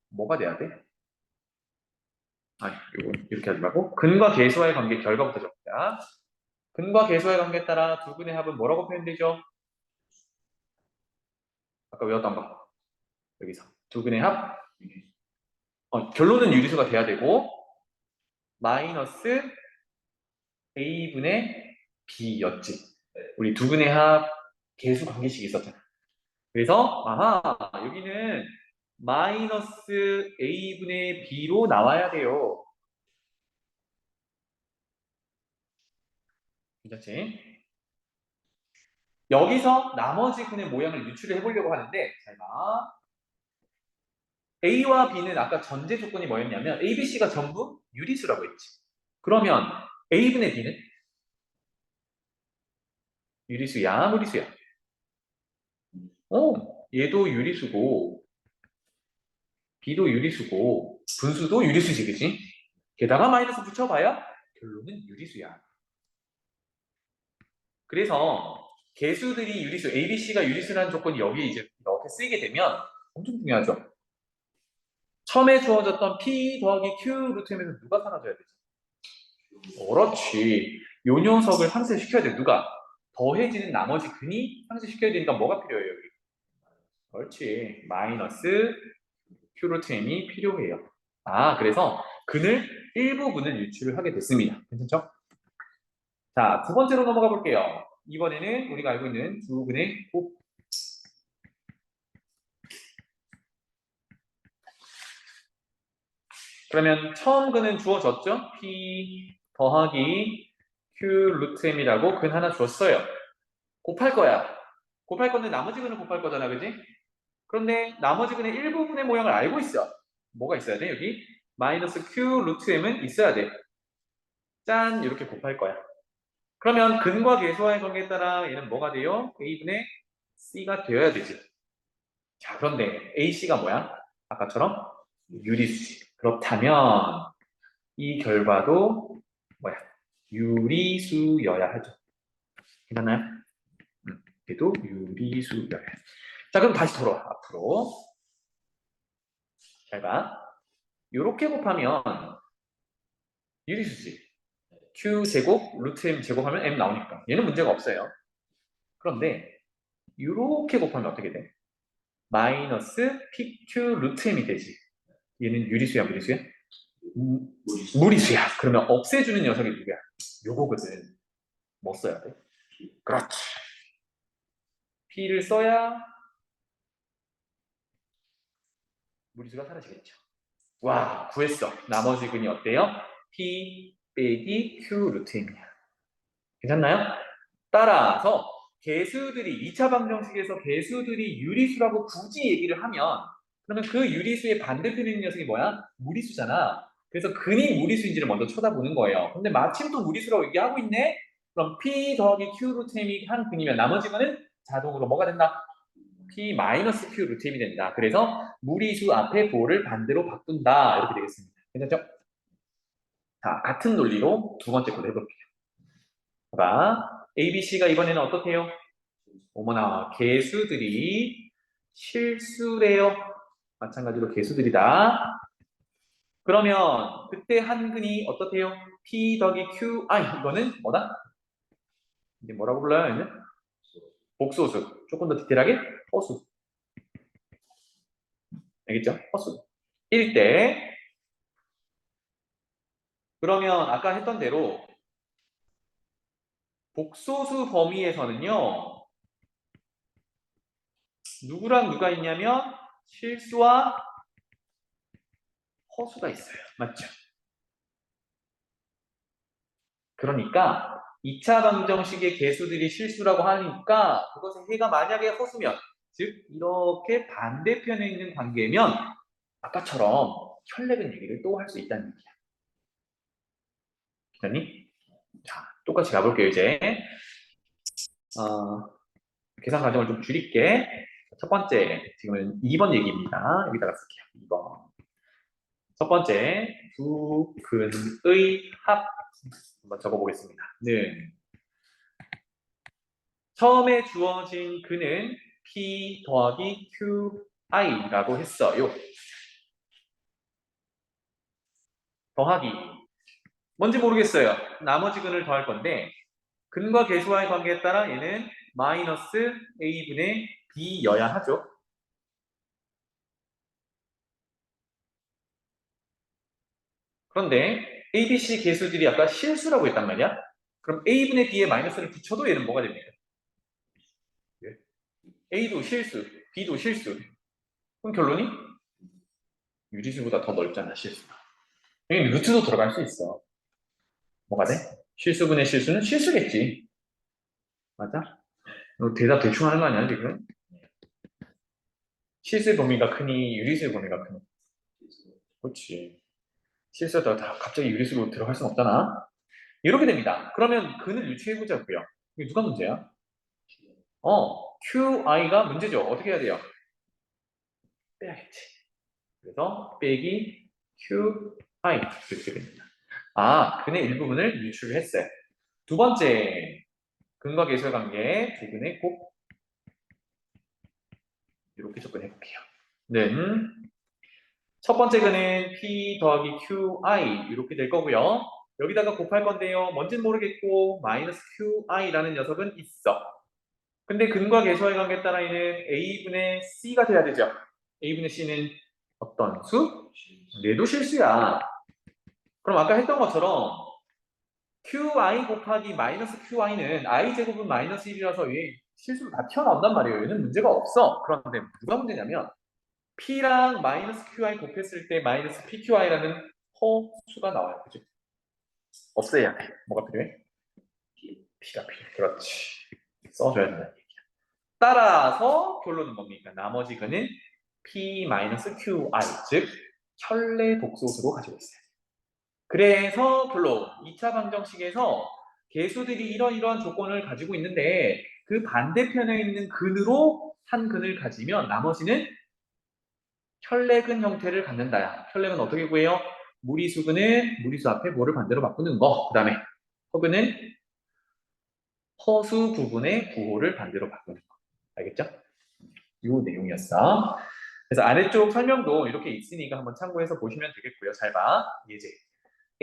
뭐가 돼야 돼? 아니, 요건 이렇게 하지 말고 근과 계수와의 관계 결과부터 적자. 근과 계수와의 관계에 따라 두 근의 합은 뭐라고 표현되죠? 아까 외웠던 거. 여기서 두 근의 합. 결론은 유리수가 돼야 되고 마이너스 a분의 b였지. 우리 두 근의 합 계수 관계식이 있었잖아. 그래서 아하 여기는 마이너스 a분의 b로 나와야 돼요. 괜찮지? 여기서 나머지 근의 모양을 유추를 해보려고 하는데 잘 봐. A와 B는 아까 전제 조건이 뭐였냐면 A, B, C가 전부 유리수라고 했지. 그러면 A분의 B는 유리수야, 무리수야? 얘도 유리수고 B도 유리수고 분수도 유리수지, 그치? 게다가 마이너스 붙여봐야 결론은 유리수야. 그래서 개수들이 유리수, A, B, C가 유리수라는 조건이 여기에 이제 이렇게 쓰이게 되면 엄청 중요하죠. 처음에 주어졌던 P 더하기 Q 루트에서 누가 사라져야 되지? 그렇지. 요 녀석을 상쇄시켜야 돼. 누가? 더해지는 나머지 근이 상쇄시켜야 되니까 뭐가 필요해요, 여기? 그렇지. 마이너스 Q 루트 M이 필요해요. 그래서 근을 일부분을 유출을 하게 됐습니다. 괜찮죠? 자, 두 번째로 넘어가 볼게요. 이번에는 우리가 알고 있는 두 근의 곱. 그러면 처음 근은 주어졌죠? P 더하기 Q 루트 M이라고 근 하나 주었어요. 곱할 거야. 곱할 건데 나머지 근을 곱할 거잖아, 그지? 그런데 나머지 근의 일부분의 모양을 알고 있어. 뭐가 있어야 돼, 여기? 마이너스 Q 루트 M은 있어야 돼. 짠! 이렇게 곱할 거야. 그러면 근과 계수와의 관계에 따라 얘는 뭐가 돼요? A분의 C가 되어야 되지. 자, 그런데 AC가 뭐야? 아까처럼 유리수지. 그렇다면 이 결과도 뭐야? 유리수여야 하죠. 괜찮나요? 얘도 유리수여야 해. 자, 그럼 다시 돌아와. 앞으로. 잘 봐. 이렇게 곱하면 유리수지. Q제곱, 루트 M 제곱하면 M 나오니까. 얘는 문제가 없어요. 그런데 이렇게 곱하면 어떻게 돼? 마이너스 PQ 루트 M이 되지. 얘는 유리수야, 무리수야? 무리수야. 그러면 없애주는 녀석이 누구야? 요거거든. 뭐 써야 돼? 그렇지. P를 써야 무리수가 사라지겠죠. 와, 구했어. 나머지 근이 어때요? P 빼기 Q 루트 M이야. 괜찮나요? 따라서 개수들이 2차 방정식에서 개수들이 유리수라고 굳이 얘기를 하면 그러면 그 유리수의 반대편에 있는 녀석이 뭐야? 무리수잖아. 그래서 근이 무리수인지를 먼저 쳐다보는 거예요. 근데 마침 또 무리수라고 얘기하고 있네? 그럼 P 더하기 Q 루트 M이 한 근이면 나머지 근은 자동으로 뭐가 된다? P 마이너스 Q 루트 M이 된다. 그래서 무리수 앞에 보호를 반대로 바꾼다. 이렇게 되겠습니다. 괜찮죠? 자, 같은 논리로 두 번째 코드 해볼게요. 봐. A, B, C가 이번에는 어떻게요? 어머나, 개수들이 실수래요. 마찬가지로 개수들이다. 그러면 그때 한 근이 어떻대요? P 더하기 Q, 이거는 뭐다? 이제 뭐라고 불러요? 얘는? 복소수. 조금 더 디테일하게 허수. 알겠죠? 허수. 1대. 그러면 아까 했던 대로 복소수 범위에서는요. 누구랑 누가 있냐면 실수와 허수가 있어요. 맞죠? 그러니까 2차 방정식의 개수들이 실수라고 하니까 그것의 해가 만약에 허수면 즉 이렇게 반대편에 있는 관계면 아까처럼 혈렉은 얘기를 또 할 수 있다는 얘기야. 기자님? 자, 똑같이 가볼게요 이제. 계산 과정을 좀 줄일게. 첫 번째, 지금은 2번 얘기입니다. 여기다가 쓸게요. 2번. 첫 번째, 두 근의 합 한번 적어보겠습니다. 는 처음에 주어진 근은 P 더하기 QI라고 했어요. 더하기. 뭔지 모르겠어요. 나머지 근을 더할 건데 근과 계수와의 관계에 따라 얘는 마이너스 a분의 b여야 하죠. 그런데 a, b, c 계수들이 아까 실수라고 했단 말이야. 그럼 a분의 b에 마이너스를 붙여도 얘는 뭐가 됩니까? a도 실수, b도 실수. 그럼 결론이 유리수보다 더 넓잖아, 실수가. 여기 루트도 들어갈 수 있어. 뭐가 돼? 실수분의 실수는 실수겠지. 맞아? 너 대답 대충 하는 거 아니야, 지금? 실수의 범위가 크니 유리수의 범위가 크니? 그렇지. 실수가 다 갑자기 유리수로 들어갈 순 없잖아. 이렇게 됩니다. 그러면 근을 유추해보자고요. 이게 누가 문제야? QI가 문제죠. 어떻게 해야 돼요? 빼야겠지. 그래서 빼기 QI 이렇게 됩니다. 근의 일부분을 유추를 했어요. 두 번째, 근과 계수의 관계 두 근의 곱 이렇게 접근해 볼게요. 첫 번째 근은 P 더하기 QI 이렇게 될 거고요. 여기다가 곱할 건데요. 뭔지는 모르겠고 마이너스 QI라는 녀석은 있어. 근데 근과 계수와의 관계에 따라 얘는 A분의 C가 돼야 되죠. A분의 C는 어떤 수? 뇌도 실수야. 그럼 아까 했던 것처럼 QI 곱하기 마이너스 QI는 I제곱은 마이너스 1이라서 얘 실수로 다 튀어나온단 말이에요. 얘는 문제가 없어. 그런데 누가 문제냐면 P랑 마이너스 QI 곱했을 때 마이너스 PQI라는 허수가 나와요. 그죠? 없애야 돼. 뭐가 필요해? P가 필요해. 그렇지. 써줘야 된다는 얘기야. 따라서 결론은 뭡니까? 나머지 근은 P-QI, 즉 혈내 독소수로 가지고 있어요. 그래서 결론, 2차 방정식에서 계수들이 이러이러한 조건을 가지고 있는데 그 반대편에 있는 근으로 한 근을 가지면 나머지는 혈내근 형태를 갖는다야. 혈내근 어떻게 구해요? 무리수근은 무리수 앞에 뭐를 반대로 바꾸는 거. 그 다음에 허근은 허수 부분의 부호를 반대로 바꾸는 거. 알겠죠? 이 내용이었어. 그래서 아래쪽 설명도 이렇게 있으니까 한번 참고해서 보시면 되겠고요. 잘 봐. 예제.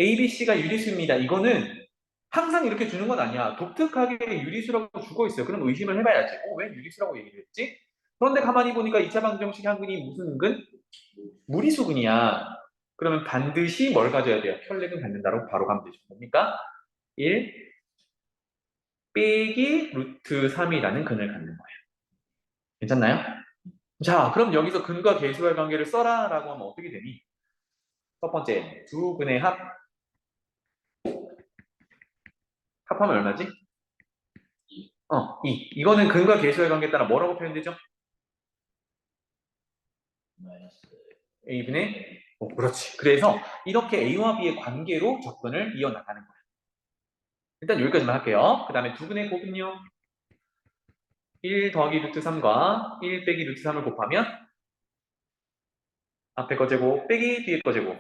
A, B, C가 유리수입니다. 이거는 항상 이렇게 주는 건 아니야. 독특하게 유리수라고 주고 있어요. 그럼 의심을 해봐야지. 왜 유리수라고 얘기를 했지? 그런데 가만히 보니까 2차 방정식 한 근이 무슨 근? 무리수근이야. 그러면 반드시 뭘 가져야 돼요? 혈렉은 갖는다고 바로 가면 되죠. 뭡니까? 1 빼기 루트 3이라는 근을 갖는 거예요. 괜찮나요? 자, 그럼 여기서 근과 계수의 관계를 써라 라고 하면 어떻게 되니? 첫 번째, 두 근의 합하면 얼마지? 2. 이거는 근과 계수의 관계에 따라 뭐라고 표현되죠? A분의 그렇지. 그래서 이렇게 A와 B의 관계로 접근을 이어나가는 거예요. 일단 여기까지만 할게요. 그 다음에 두 근의 곱은요. 1 더하기 루트 3과 1 빼기 루트 3을 곱하면 앞에 거 제곱 빼기 뒤에 거 제곱.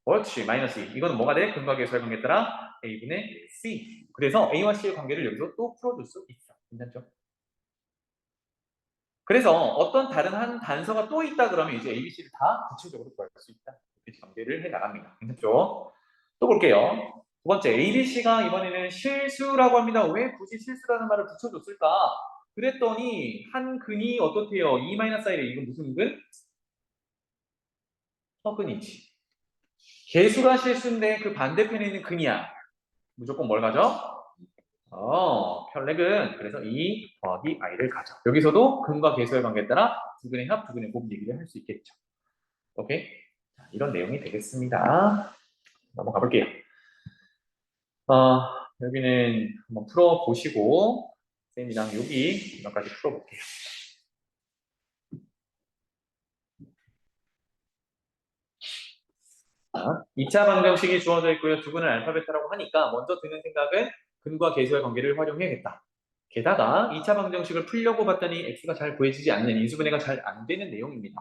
그렇지. 마이너스 2. 이거는 뭐가 돼? 근과 계수의 관계에 따라 A분의 C. 그래서 A와 C의 관계를 여기서 또 풀어줄 수 있어. 괜찮죠? 그래서 어떤 다른 한 단서가 또 있다 그러면 이제 A, B, C를 다 구체적으로 구할 수 있다. 이렇게 전개를 해 나갑니다. 괜찮죠? 또 볼게요. 두 번째, A, B, C가 이번에는 실수라고 합니다. 왜 굳이 실수라는 말을 붙여줬을까? 그랬더니 한 근이 어떻대요? 2-1에 이건 무슨 근? 허근이지. 개수가 실수인데 그 반대편에 있는 근이야. 무조건 뭘 가져? 편렉은 그래서 2 더하기 i를 가져. 여기서도 근과 계수의 관계에 따라 두 근의 합, 두 근의 곱 얘기를 할 수 있겠죠. 오케이? 자, 이런 내용이 되겠습니다. 넘어가 볼게요. 여기는 한번 풀어보시고 쌤이랑 여기 몇 가지 풀어볼게요. 2차 방정식이 주어져 있고요. 두 근을 알파벳이라고 하니까 먼저 드는 생각은 근과 계수의 관계를 활용해야겠다. 게다가 2차 방정식을 풀려고 봤더니 x가 잘 구해지지 않는 인수분해가 잘 안 되는 내용입니다.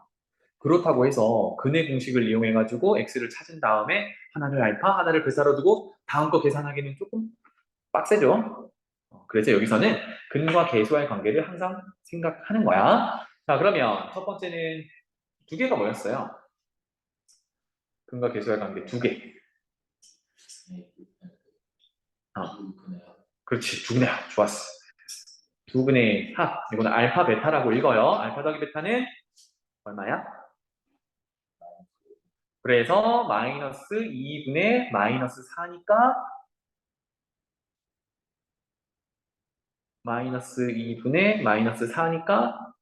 그렇다고 해서 근의 공식을 이용해가지고 x를 찾은 다음에 하나를 알파, 하나를 베타로 두고 다음 거 계산하기는 조금 빡세죠. 그래서 여기서는 근과 계수와의 관계를 항상 생각하는 거야. 자, 그러면 첫 번째는 두 개가 뭐였어요? 근과 계수의 관계 두 개. 그렇지, 두근의 합. 좋았어. 두근의 합. 이거는 알파 베타라고 읽어요. 알파 더하기 베타는 얼마야? 그래서 마이너스 2분의 마이너스 4니까 마이너스 2분의 마이너스 4니까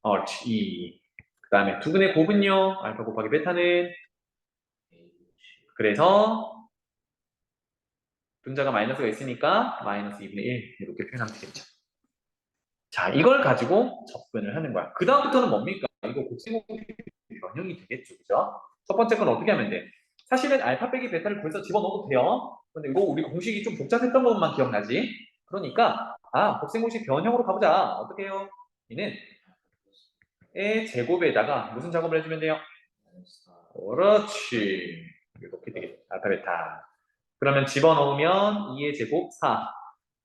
그렇지. 2. 그 다음에 두근의 곱은요. 알파 곱하기 베타는 그래서 분자가 마이너스가 있으니까 마이너스 2분의 1 이렇게 표현하면 되겠죠. 자, 이걸 가지고 접근을 하는 거야. 그 다음부터는 뭡니까? 이거 곱셈곱이 변형이 되겠죠. 그죠? 첫 번째 건 어떻게 하면 돼? 사실은 알파 빼기 베타를 벌써 집어넣어도 돼요. 근데 이거 우리 공식이 좀 복잡했던 것만 기억나지? 그러니까 곱셈공식 변형으로 가보자. 어떻게 해요? 얘는 의 제곱에다가 무슨 작업을 해주면 돼요? 그렇지. 이렇게 되겠다. 알파 베타. 그러면 집어넣으면 2의 제곱 4.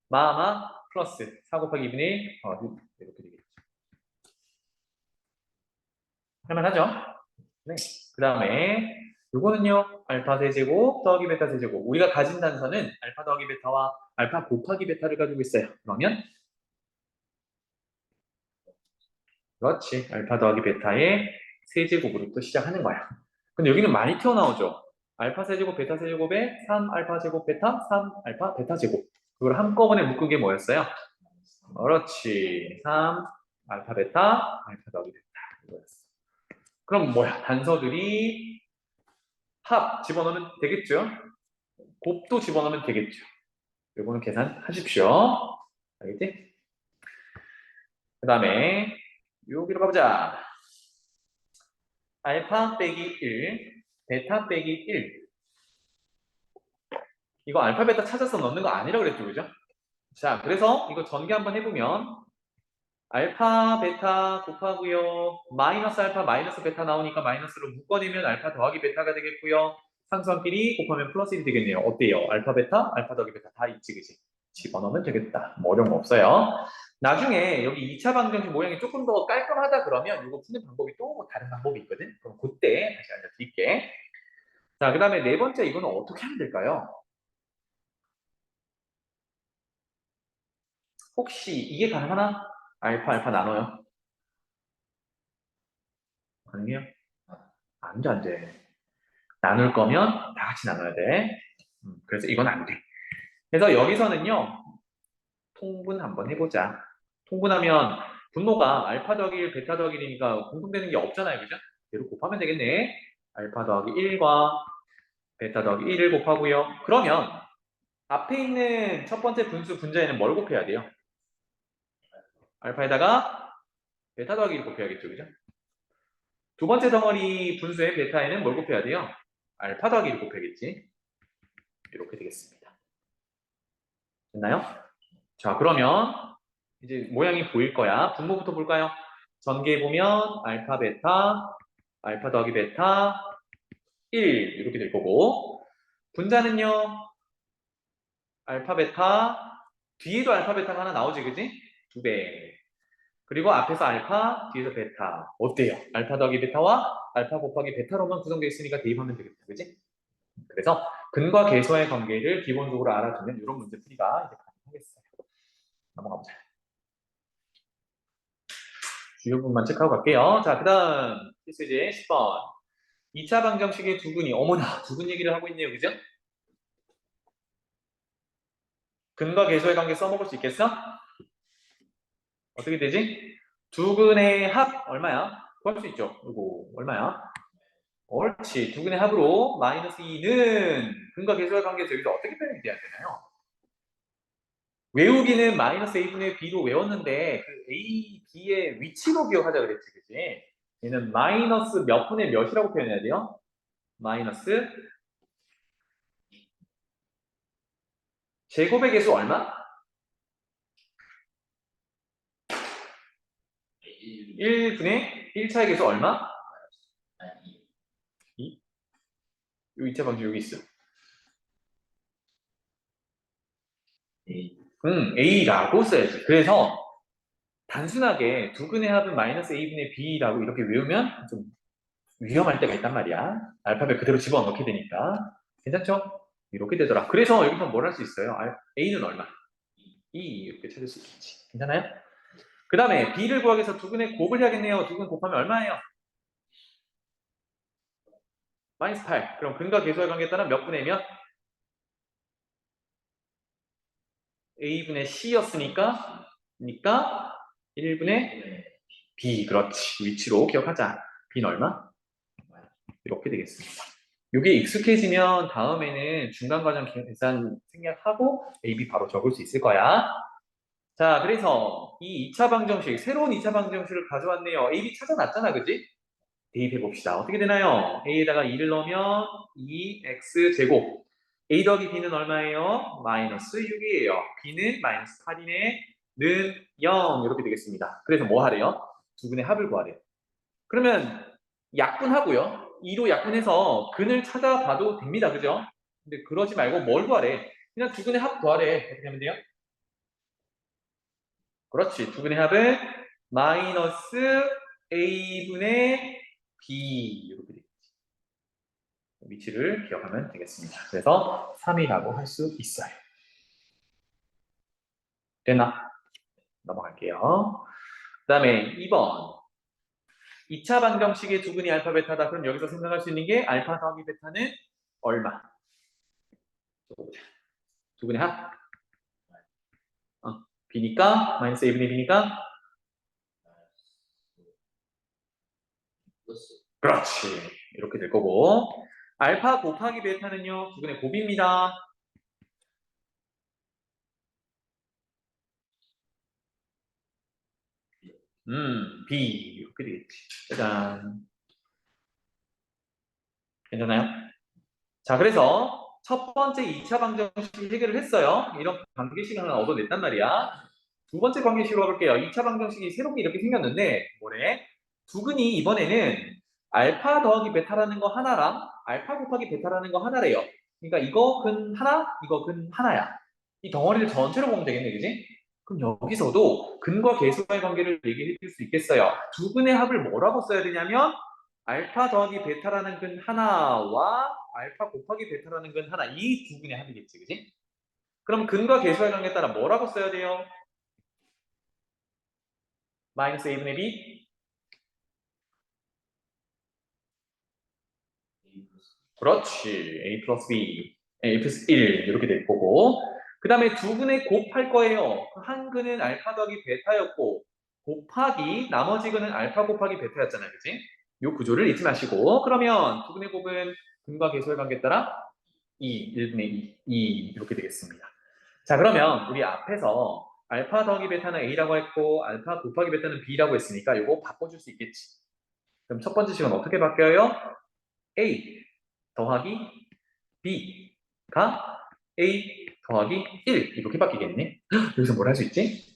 마마 플러스 4 곱하기 2분의 1. 이렇게 되겠죠. 할만하죠? 네. 그 다음에 요거는요. 알파 세제곱 더하기 베타 세제곱. 우리가 가진 단서는 알파 더하기 베타와 알파 곱하기 베타를 가지고 있어요. 그러면 그렇지. 알파 더하기 베타의 세제곱으로부터 시작하는 거야. 근데 여기는 많이 튀어나오죠. 알파 세제곱 베타 세제곱에 3 알파 제곱 베타 3 알파 베타 제곱. 그걸 한꺼번에 묶은 게 뭐였어요? 그렇지. 3 알파 베타 알파 더하기 베타 이거였어. 그럼 뭐야? 단서들이 합 집어넣으면 되겠죠? 곱도 집어넣으면 되겠죠. 요거는 계산하십시오. 알겠지? 그 다음에 여기로 가보자. 알파 빼기 1, 베타 빼기 1. 이거 알파 베타 찾아서 넣는 거 아니라고 그랬죠, 그죠? 자, 그래서 이거 전개 한번 해보면 알파 베타 곱하고요. 마이너스 알파 마이너스 베타 나오니까 마이너스로 묶어내면 알파 더하기 베타가 되겠고요. 상수함끼리 곱하면 플러스 1이 되겠네요. 어때요? 알파 베타, 알파 더하기 베타 다 있지, 그지? 집어넣으면 되겠다. 뭐 어려운 거 없어요. 나중에 여기 2차 방정식 모양이 조금 더 깔끔하다 그러면 이거 푸는 방법이 또뭐 다른 방법이 있거든. 그럼 그때 다시 알려드릴게. 자, 그 다음에 네 번째 이거는 어떻게 하면 될까요? 혹시 이게 가능하나? 알파 알파 나눠요? 가능해요? 안 돼, 안 돼. 나눌 거면 다 같이 나눠야 돼. 그래서 이건 안 돼. 그래서 여기서는요, 통분 한번 해보자. 통분하면 분모가 알파 더하기 1, 베타 더하기 1이니까 공통되는 게 없잖아요. 그죠? 얘로 곱하면 되겠네. 알파 더하기 1과 베타 더하기 1을 곱하고요. 그러면 앞에 있는 첫 번째 분수 분자에는 뭘 곱해야 돼요? 알파에다가 베타 더하기 1을 곱해야겠죠. 그죠? 두 번째 덩어리 분수의 베타에는 뭘 곱해야 돼요? 알파 더하기 1을 곱해야겠지. 이렇게 되겠습니다. 됐나요? 자, 그러면 이제 모양이 보일 거야. 분모부터 볼까요? 전개해 보면 알파 베타, 알파 더하기 베타 1 이렇게 될 거고 분자는요. 알파 베타 뒤에도 알파 베타가 하나 나오지, 그지? 2배. 그리고 앞에서 알파, 뒤에서 베타. 어때요? 알파 더하기 베타와 알파 곱하기 베타로만 구성되어 있으니까 대입하면 되겠다, 그지? 그래서 근과 계수의 관계를 기본적으로 알아두면 이런 문제 풀이가 이제 가능하겠어요. 넘어가 보자. 주요 부분만 체크하고 갈게요. 자, 그 다음 필수제 10번. 2차 방정식의 두근이, 어머나, 두근 얘기를 하고 있네요. 그죠? 근과 계수의 관계 써먹을 수 있겠어? 어떻게 되지? 두근의 합 얼마야? 구할 수 있죠? 이거 얼마야? 옳지. 두근의 합으로 마이너스 2는 근과 계수의 관계에서 여기서 어떻게 표현이 돼야 되나요? 외우기는 마이너스 a분의 b로 외웠는데 그 a, b의 위치로 기억하자 그랬지, 그지? 얘는 마이너스 몇 분의 몇이라고 표현해야 돼요? 마이너스 제곱의 개수 얼마? 1분의 1차의 개수 얼마? 2? 이 2차 방식 여기 있어. A라고 써야지. 그래서 단순하게 두근의 합은 마이너스 A분의 B라고 이렇게 외우면 좀 위험할 때가 있단 말이야. 알파벳 그대로 집어넣게 되니까. 괜찮죠? 이렇게 되더라. 그래서 여기서 뭘 할 수 있어요? A는 얼마? 2 이렇게 찾을 수 있겠지. 괜찮아요? 그 다음에 B를 구하기 위해서 두근의 곱을 해야겠네요. 두근 곱하면 얼마예요? 마이너스 8. 그럼 근과 계수의 관계에 따라 몇 분의 몇? A분의 C였으니까 1분의 B. 그렇지. 위치로 기억하자. B는 얼마? 이렇게 되겠습니다. 이게 익숙해지면 다음에는 중간과정 계산 생략하고 AB 바로 적을 수 있을 거야. 자, 그래서 이 2차 방정식, 새로운 2차 방정식을 가져왔네요. AB 찾아놨잖아, 그지? 대입해 봅시다. 어떻게 되나요? A에다가 2를 넣으면 2x제곱. A 더하기 B는 얼마예요? 마이너스 6이에요. B는 마이너스 8이네. 는 0. 이렇게 되겠습니다. 그래서 뭐 하래요? 두근의 합을 구하래요. 그러면 약분하고요. 2로 약분해서 근을 찾아봐도 됩니다. 그죠? 근데 그러지 말고 뭘 구하래? 그냥 두근의 합 구하래. 어떻게 하면 돼요? 그렇지. 두근의 합은 마이너스 a분의 b 이렇게 되겠지. 위치를 기억하면 되겠습니다. 그래서 3이라고 할 수 있어요. 됐나? 넘어갈게요. 그 다음에 2번. 2차 방정식의 두근이 알파 베타다. 그럼 여기서 생각할 수 있는 게 알파 더하기 베타는 얼마? 두근의 합? b니까 마이너스 a분의 b니까 그렇지. 이렇게 될 거고 알파 곱하기 베타는요. 두근의 곱입니다. B 이렇게 되겠지. 짜잔. 괜찮아요? 자, 그래서 첫 번째 2차 방정식 해결을 했어요. 이런 관계식을 하나 얻어냈단 말이야. 두 번째 관계식으로 가볼게요. 2차 방정식이 새롭게 이렇게 생겼는데 뭐래? 두근이 이번에는 알파 더하기 베타라는 거 하나랑 알파 곱하기 베타라는 거 하나래요. 그러니까 이거 근 하나, 이거 근 하나야. 이 덩어리를 전체로 보면 되겠네, 그지? 그럼 여기서도 근과 계수의 관계를 얘기해 줄 수 있겠어요. 두 근의 합을 뭐라고 써야 되냐면 알파 더하기 베타라는 근 하나와 알파 곱하기 베타라는 근 하나 이 두 근의 합이겠지, 그지? 그럼 근과 계수의 관계에 따라 뭐라고 써야 돼요? 마이너스 a분의 b? 그렇지. a 플러스 b, a 플러스 1 이렇게 될 거고 그 다음에 두 근의 곱할 거예요. 한 근은 알파 더하기 베타였고 곱하기 나머지 근은 알파 곱하기 베타였잖아요, 그지? 이 구조를 잊지 마시고 그러면 두 근의 곱은 근과 계수의 관계에 따라 1분의 2 이렇게 되겠습니다. 자, 그러면 우리 앞에서 알파 더하기 베타는 A라고 했고 알파 곱하기 베타는 B라고 했으니까 이거 바꿔줄 수 있겠지. 그럼 첫 번째 식은 어떻게 바뀌어요? A 더하기 B가 A 더하기 1 이렇게 바뀌겠네. 여기서 뭘 할 수 있지?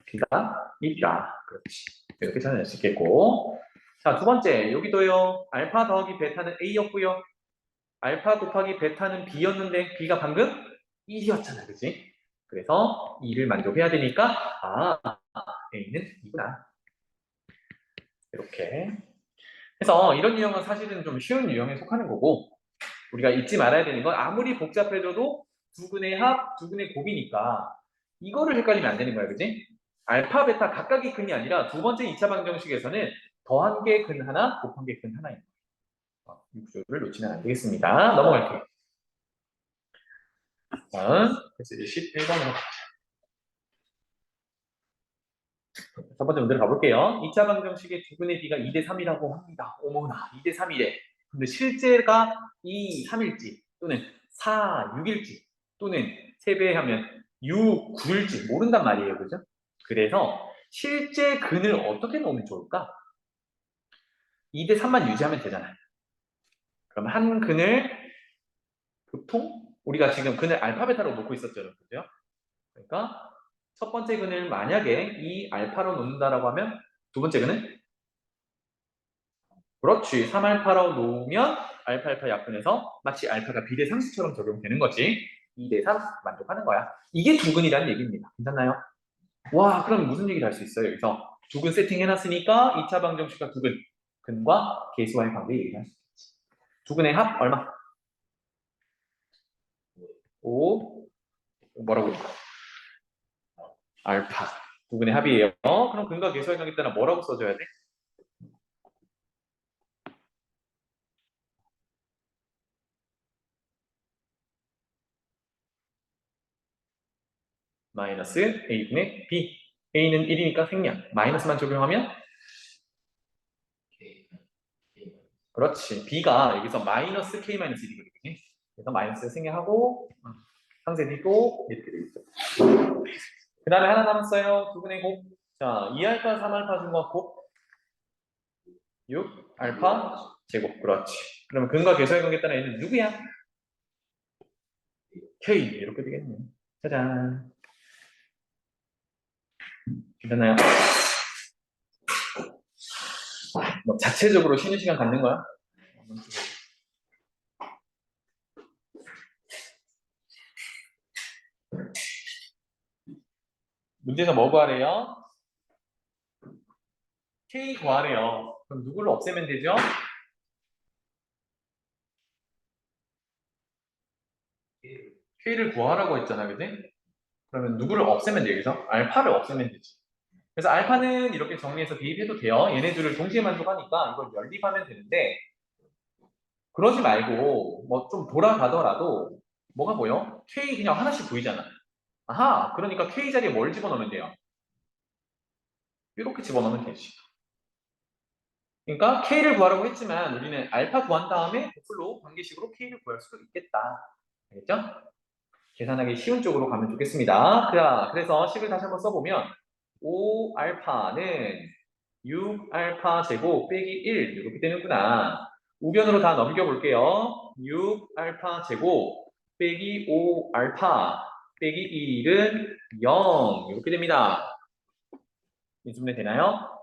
B가 있다. 그렇지. 이렇게 찾아낼 수 있겠고 자, 두 번째 여기도요. 알파 더하기 베타는 A였고요. 알파 곱하기 베타는 B였는데 B가 방금 1이었잖아. 그치? 그래서 2를 만족해야 되니까 A는 2구나. 이렇게 그래서 이런 유형은 사실은 좀 쉬운 유형에 속하는 거고 우리가 잊지 말아야 되는 건 아무리 복잡해져도 두근의 합, 두근의 곱이니까 이거를 헷갈리면 안 되는 거야. 그지? 알파, 베타 각각의 근이 아니라 두 번째 2차 방정식에서는 더한 게 근 하나, 곱한 게 근 하나입니다. 이 구조를 놓치면 안 되겠습니다. 넘어갈게요. 다음, 페이지 11번으로 첫 번째 문제를 가볼게요. 2차 방정식의 두근의 비가 2대 3이라고 합니다. 어머나, 2대 3이래. 근데 실제가 2, 3일지 또는 4, 6일지 또는 세배하면 6, 9일지 모른단 말이에요. 그죠? 그래서 실제 근을 어떻게 놓으면 좋을까? 2대 3만 유지하면 되잖아요. 그럼 한 근을 보통 우리가 지금 근을 알파벳으로 놓고 있었죠. 그죠? 그러니까 첫 번째 근을 만약에 이 알파로 놓는다라고 하면 두 번째 근은 그렇지. 3알파로 놓으면 알파 알파 약분해서 마치 알파가 비례 상수처럼 적용되는 거지. 2대 3 만족하는 거야. 이게 두근이라는 얘기입니다. 괜찮나요? 와, 그럼 무슨 얘기를 할 수 있어요? 여기서 두근 세팅해놨으니까 2차 방정식과 두근. 근과 계수와의 관계 얘기할 수 있지. 두 근의 합 얼마? 5 뭐라고? 알파. 두 근의 합이에요. 그럼 근과 계수와의 관계 따라 뭐라고 써줘야 돼? 마이너스 a분의 b. a는 1이니까 생략. 마이너스만 적용하면 그렇지. b가 여기서 마이너스 k 마이너스 1이거든요. 그래서 마이너스 생략하고 상세비도 이렇게 되겠죠. 그 다음에 하나 남았어요. 두 분의 곱. 자, 2알파, 3알파 준 거 곱. 6알파 제곱. 그렇지. 그러면 근과 계수의 관계 따라 얘는 누구야? k. 이렇게 되겠네. 짜잔. 괜찮나요? 뭐 자체적으로 쉬는 시간 갖는 거야? 문제에서 뭐 구하래요? k 구하래요. 그럼 누구를 없애면 되죠? k를 구하라고 했잖아, 그지? 그러면 누구를 없애면 돼, 여기서? 알파를 없애면 되지. 그래서 알파는 이렇게 정리해서 대입해도 돼요. 얘네들을 동시에 만족하니까 이걸 연립하면 되는데, 그러지 말고 뭐 좀 돌아가더라도 뭐가 보여? K 그냥 하나씩 보이잖아. 아하, 그러니까 K 자리에 뭘 집어넣으면 돼요? 이렇게 집어넣으면 되지. 그러니까 K를 구하라고 했지만 우리는 알파 구한 다음에 곱플로 관계식으로 K를 구할 수도 있겠다. 알겠죠? 계산하기 쉬운 쪽으로 가면 좋겠습니다. 자, 그래서 식을 다시 한번 써보면 5알파는 6알파 제곱 빼기 1 이렇게 되는구나. 우변으로 다 넘겨볼게요. 6알파 제곱 빼기 5알파 빼기 1은 0 이렇게 됩니다. 인수분해 되나요?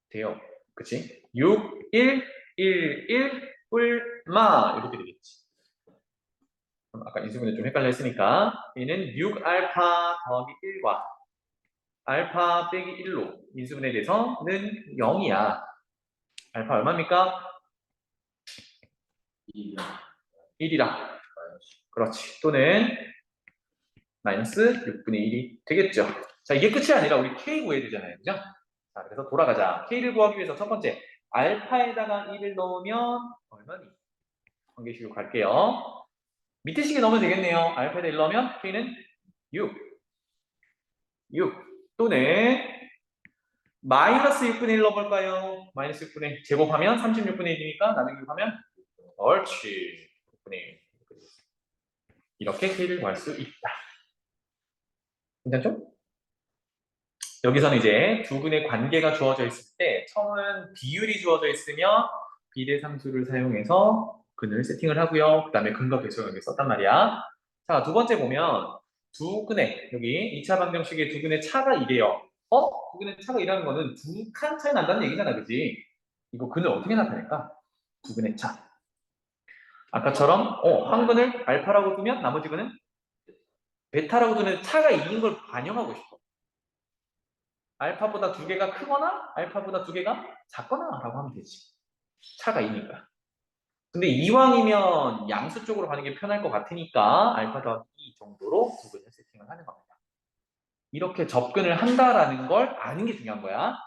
돼요. 그치? 6, 1, 1, 1, 뿔마 이렇게 되겠지. 그럼 아까 인수분해 좀 헷갈려 했으니까 얘는 6알파 더하기 1과 알파 빼기 1로 인수분해 돼서는 0이야. 알파 얼마입니까? 1이라. 그렇지. 또는 마이너스 6분의 1이 되겠죠. 자, 이게 끝이 아니라 우리 K 구해야 되잖아요. 그죠? 자, 그래서 돌아가자. K를 구하기 위해서 첫 번째, 알파에다가 1을 넣으면 얼마니? 관계식으로 갈게요. 밑에 식에 넣으면 되겠네요. 알파에다 1 넣으면 K는 6. 6. 또는 마이너스 6분의 1 넣어볼까요? 마이너스 6분의 1 제곱하면 36분의 1이니까 나누기 6하면 옳지. 6분의 1. 이렇게 K를 구할 수 있다. 괜찮죠? 여기서는 이제 두 근의 관계가 주어져 있을 때 처음은 비율이 주어져 있으면 비례상수를 사용해서 근을 세팅을 하고요. 그 다음에 근과 계수를 이렇게 썼단 말이야. 자, 두 번째 보면 두 근의 여기 2차 방정식의 두 근의 차가 이래요. 두 근의 차가 이라는 거는 두 칸 차이 난다는 얘기잖아, 그지? 이거 근을 어떻게 나타낼까? 두 근의 차. 아까처럼 한 근을 알파라고 두면 나머지 근은 베타라고 두는 차가 이긴 걸 반영하고 싶어. 알파보다 두 개가 크거나 알파보다 두 개가 작거나 라고 하면 되지. 차가 이니까. 근데 이왕이면 양수 쪽으로 가는 게 편할 것 같으니까 알파 더하기 2 정도로 두 근을 세팅을 하는 겁니다. 이렇게 접근을 한다라는 걸 아는 게 중요한 거야.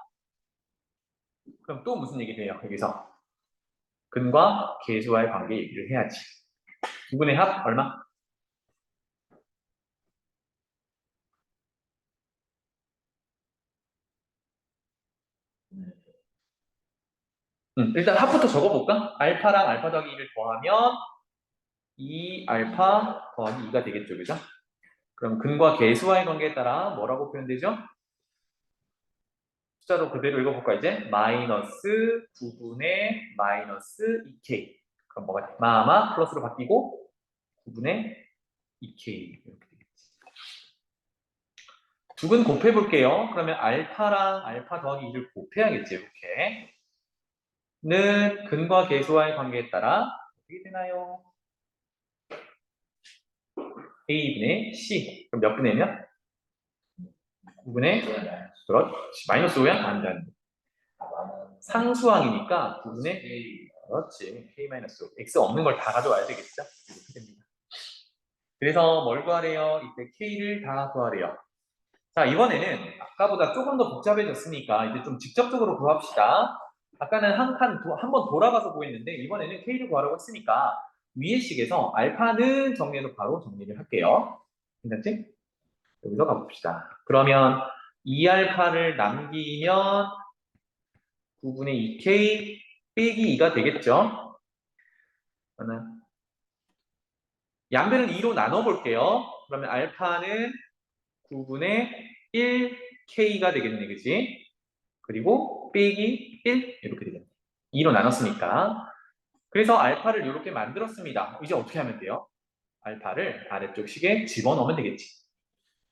그럼 또 무슨 얘기 돼요? 여기서 근과 계수와의 관계 얘기를 해야지. 두 근의 합 얼마? 일단 합부터 적어볼까? 알파랑 알파 더하기 2를 더하면 2알파 더하기 2가 되겠죠, 그죠? 그럼 근과 계수와의 관계에 따라 뭐라고 표현되죠? 숫자로 그대로 읽어볼까 이제? 마이너스 9분의 마이너스 2k. 그럼 뭐가 돼? 마마 플러스로 바뀌고 9분의 2k 이렇게 되겠지. 두 근 곱해볼게요. 그러면 알파랑 알파 더하기 2를 곱해야겠지 이렇게. 는 근과 계수와의 관계에 따라 어떻게 되나요? a분의 c. 그럼 몇 분의 몇? 9분의 그렇지. 마이너스 5야? 안 돼, 안 돼. 상수항이니까 9분의 그렇지. K-5. X 없는 걸 다 가져와야 되겠죠? 이렇게 됩니다. 그래서 뭘 구하래요? 이때 K를 다 구하래요. 자, 이번에는 아까보다 조금 더 복잡해졌으니까 이제 좀 직접적으로 구합시다. 아까는 한 번 돌아가서 구했는데 이번에는 K를 구하라고 했으니까 위의 식에서 알파는 정리해서 바로 정리를 할게요. 괜찮지? 여기서 가봅시다. 그러면 2알파를 남기면 9분의 2K 빼기 2가 되겠죠? 하나. 양변을 2로 나눠볼게요. 그러면 알파는 9분의 1K가 되겠네, 그지? 그리고 빼기 1 이렇게 되겠네. 2로 나눴으니까. 그래서 알파를 이렇게 만들었습니다. 이제 어떻게 하면 돼요? 알파를 아래쪽 식에 집어넣으면 되겠지.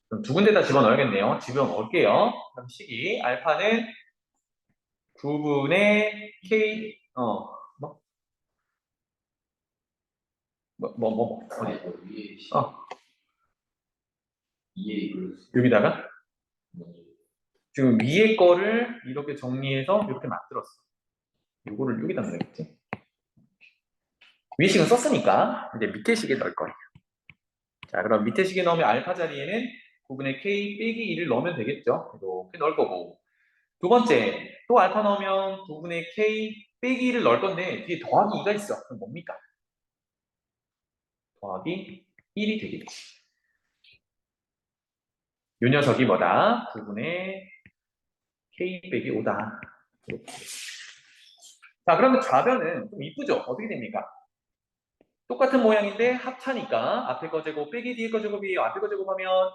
그럼 두 군데다 집어넣어야겠네요. 집어넣을게요. 그럼 식이 알파는 9분의 K 뭐? 어디? 여기다가 지금 위에 거를 이렇게 정리해서 이렇게 만들었어. 이거를 여기다 넣어야겠지. 위에 식은 썼으니까 이제 밑에 식에 넣을 거예요. 자, 그럼 밑에 식에 넣으면 알파 자리에는 9분의 K 빼기 2를 넣으면 되겠죠. 이렇게 넣을 거고. 두 번째, 또 알파 넣으면 9분의 K 빼기 2를 넣을 건데 뒤에 더하기 2가 있어. 그럼 뭡니까? 더하기 1이 되겠지. 이 녀석이 뭐다? 9분의 K 빼기 5다. 자, 그러면 좌변은 좀 이쁘죠? 어떻게 됩니까? 똑같은 모양인데 합차니까 앞에 거 제곱 빼기 뒤에 거 제곱이 앞에 거 제곱하면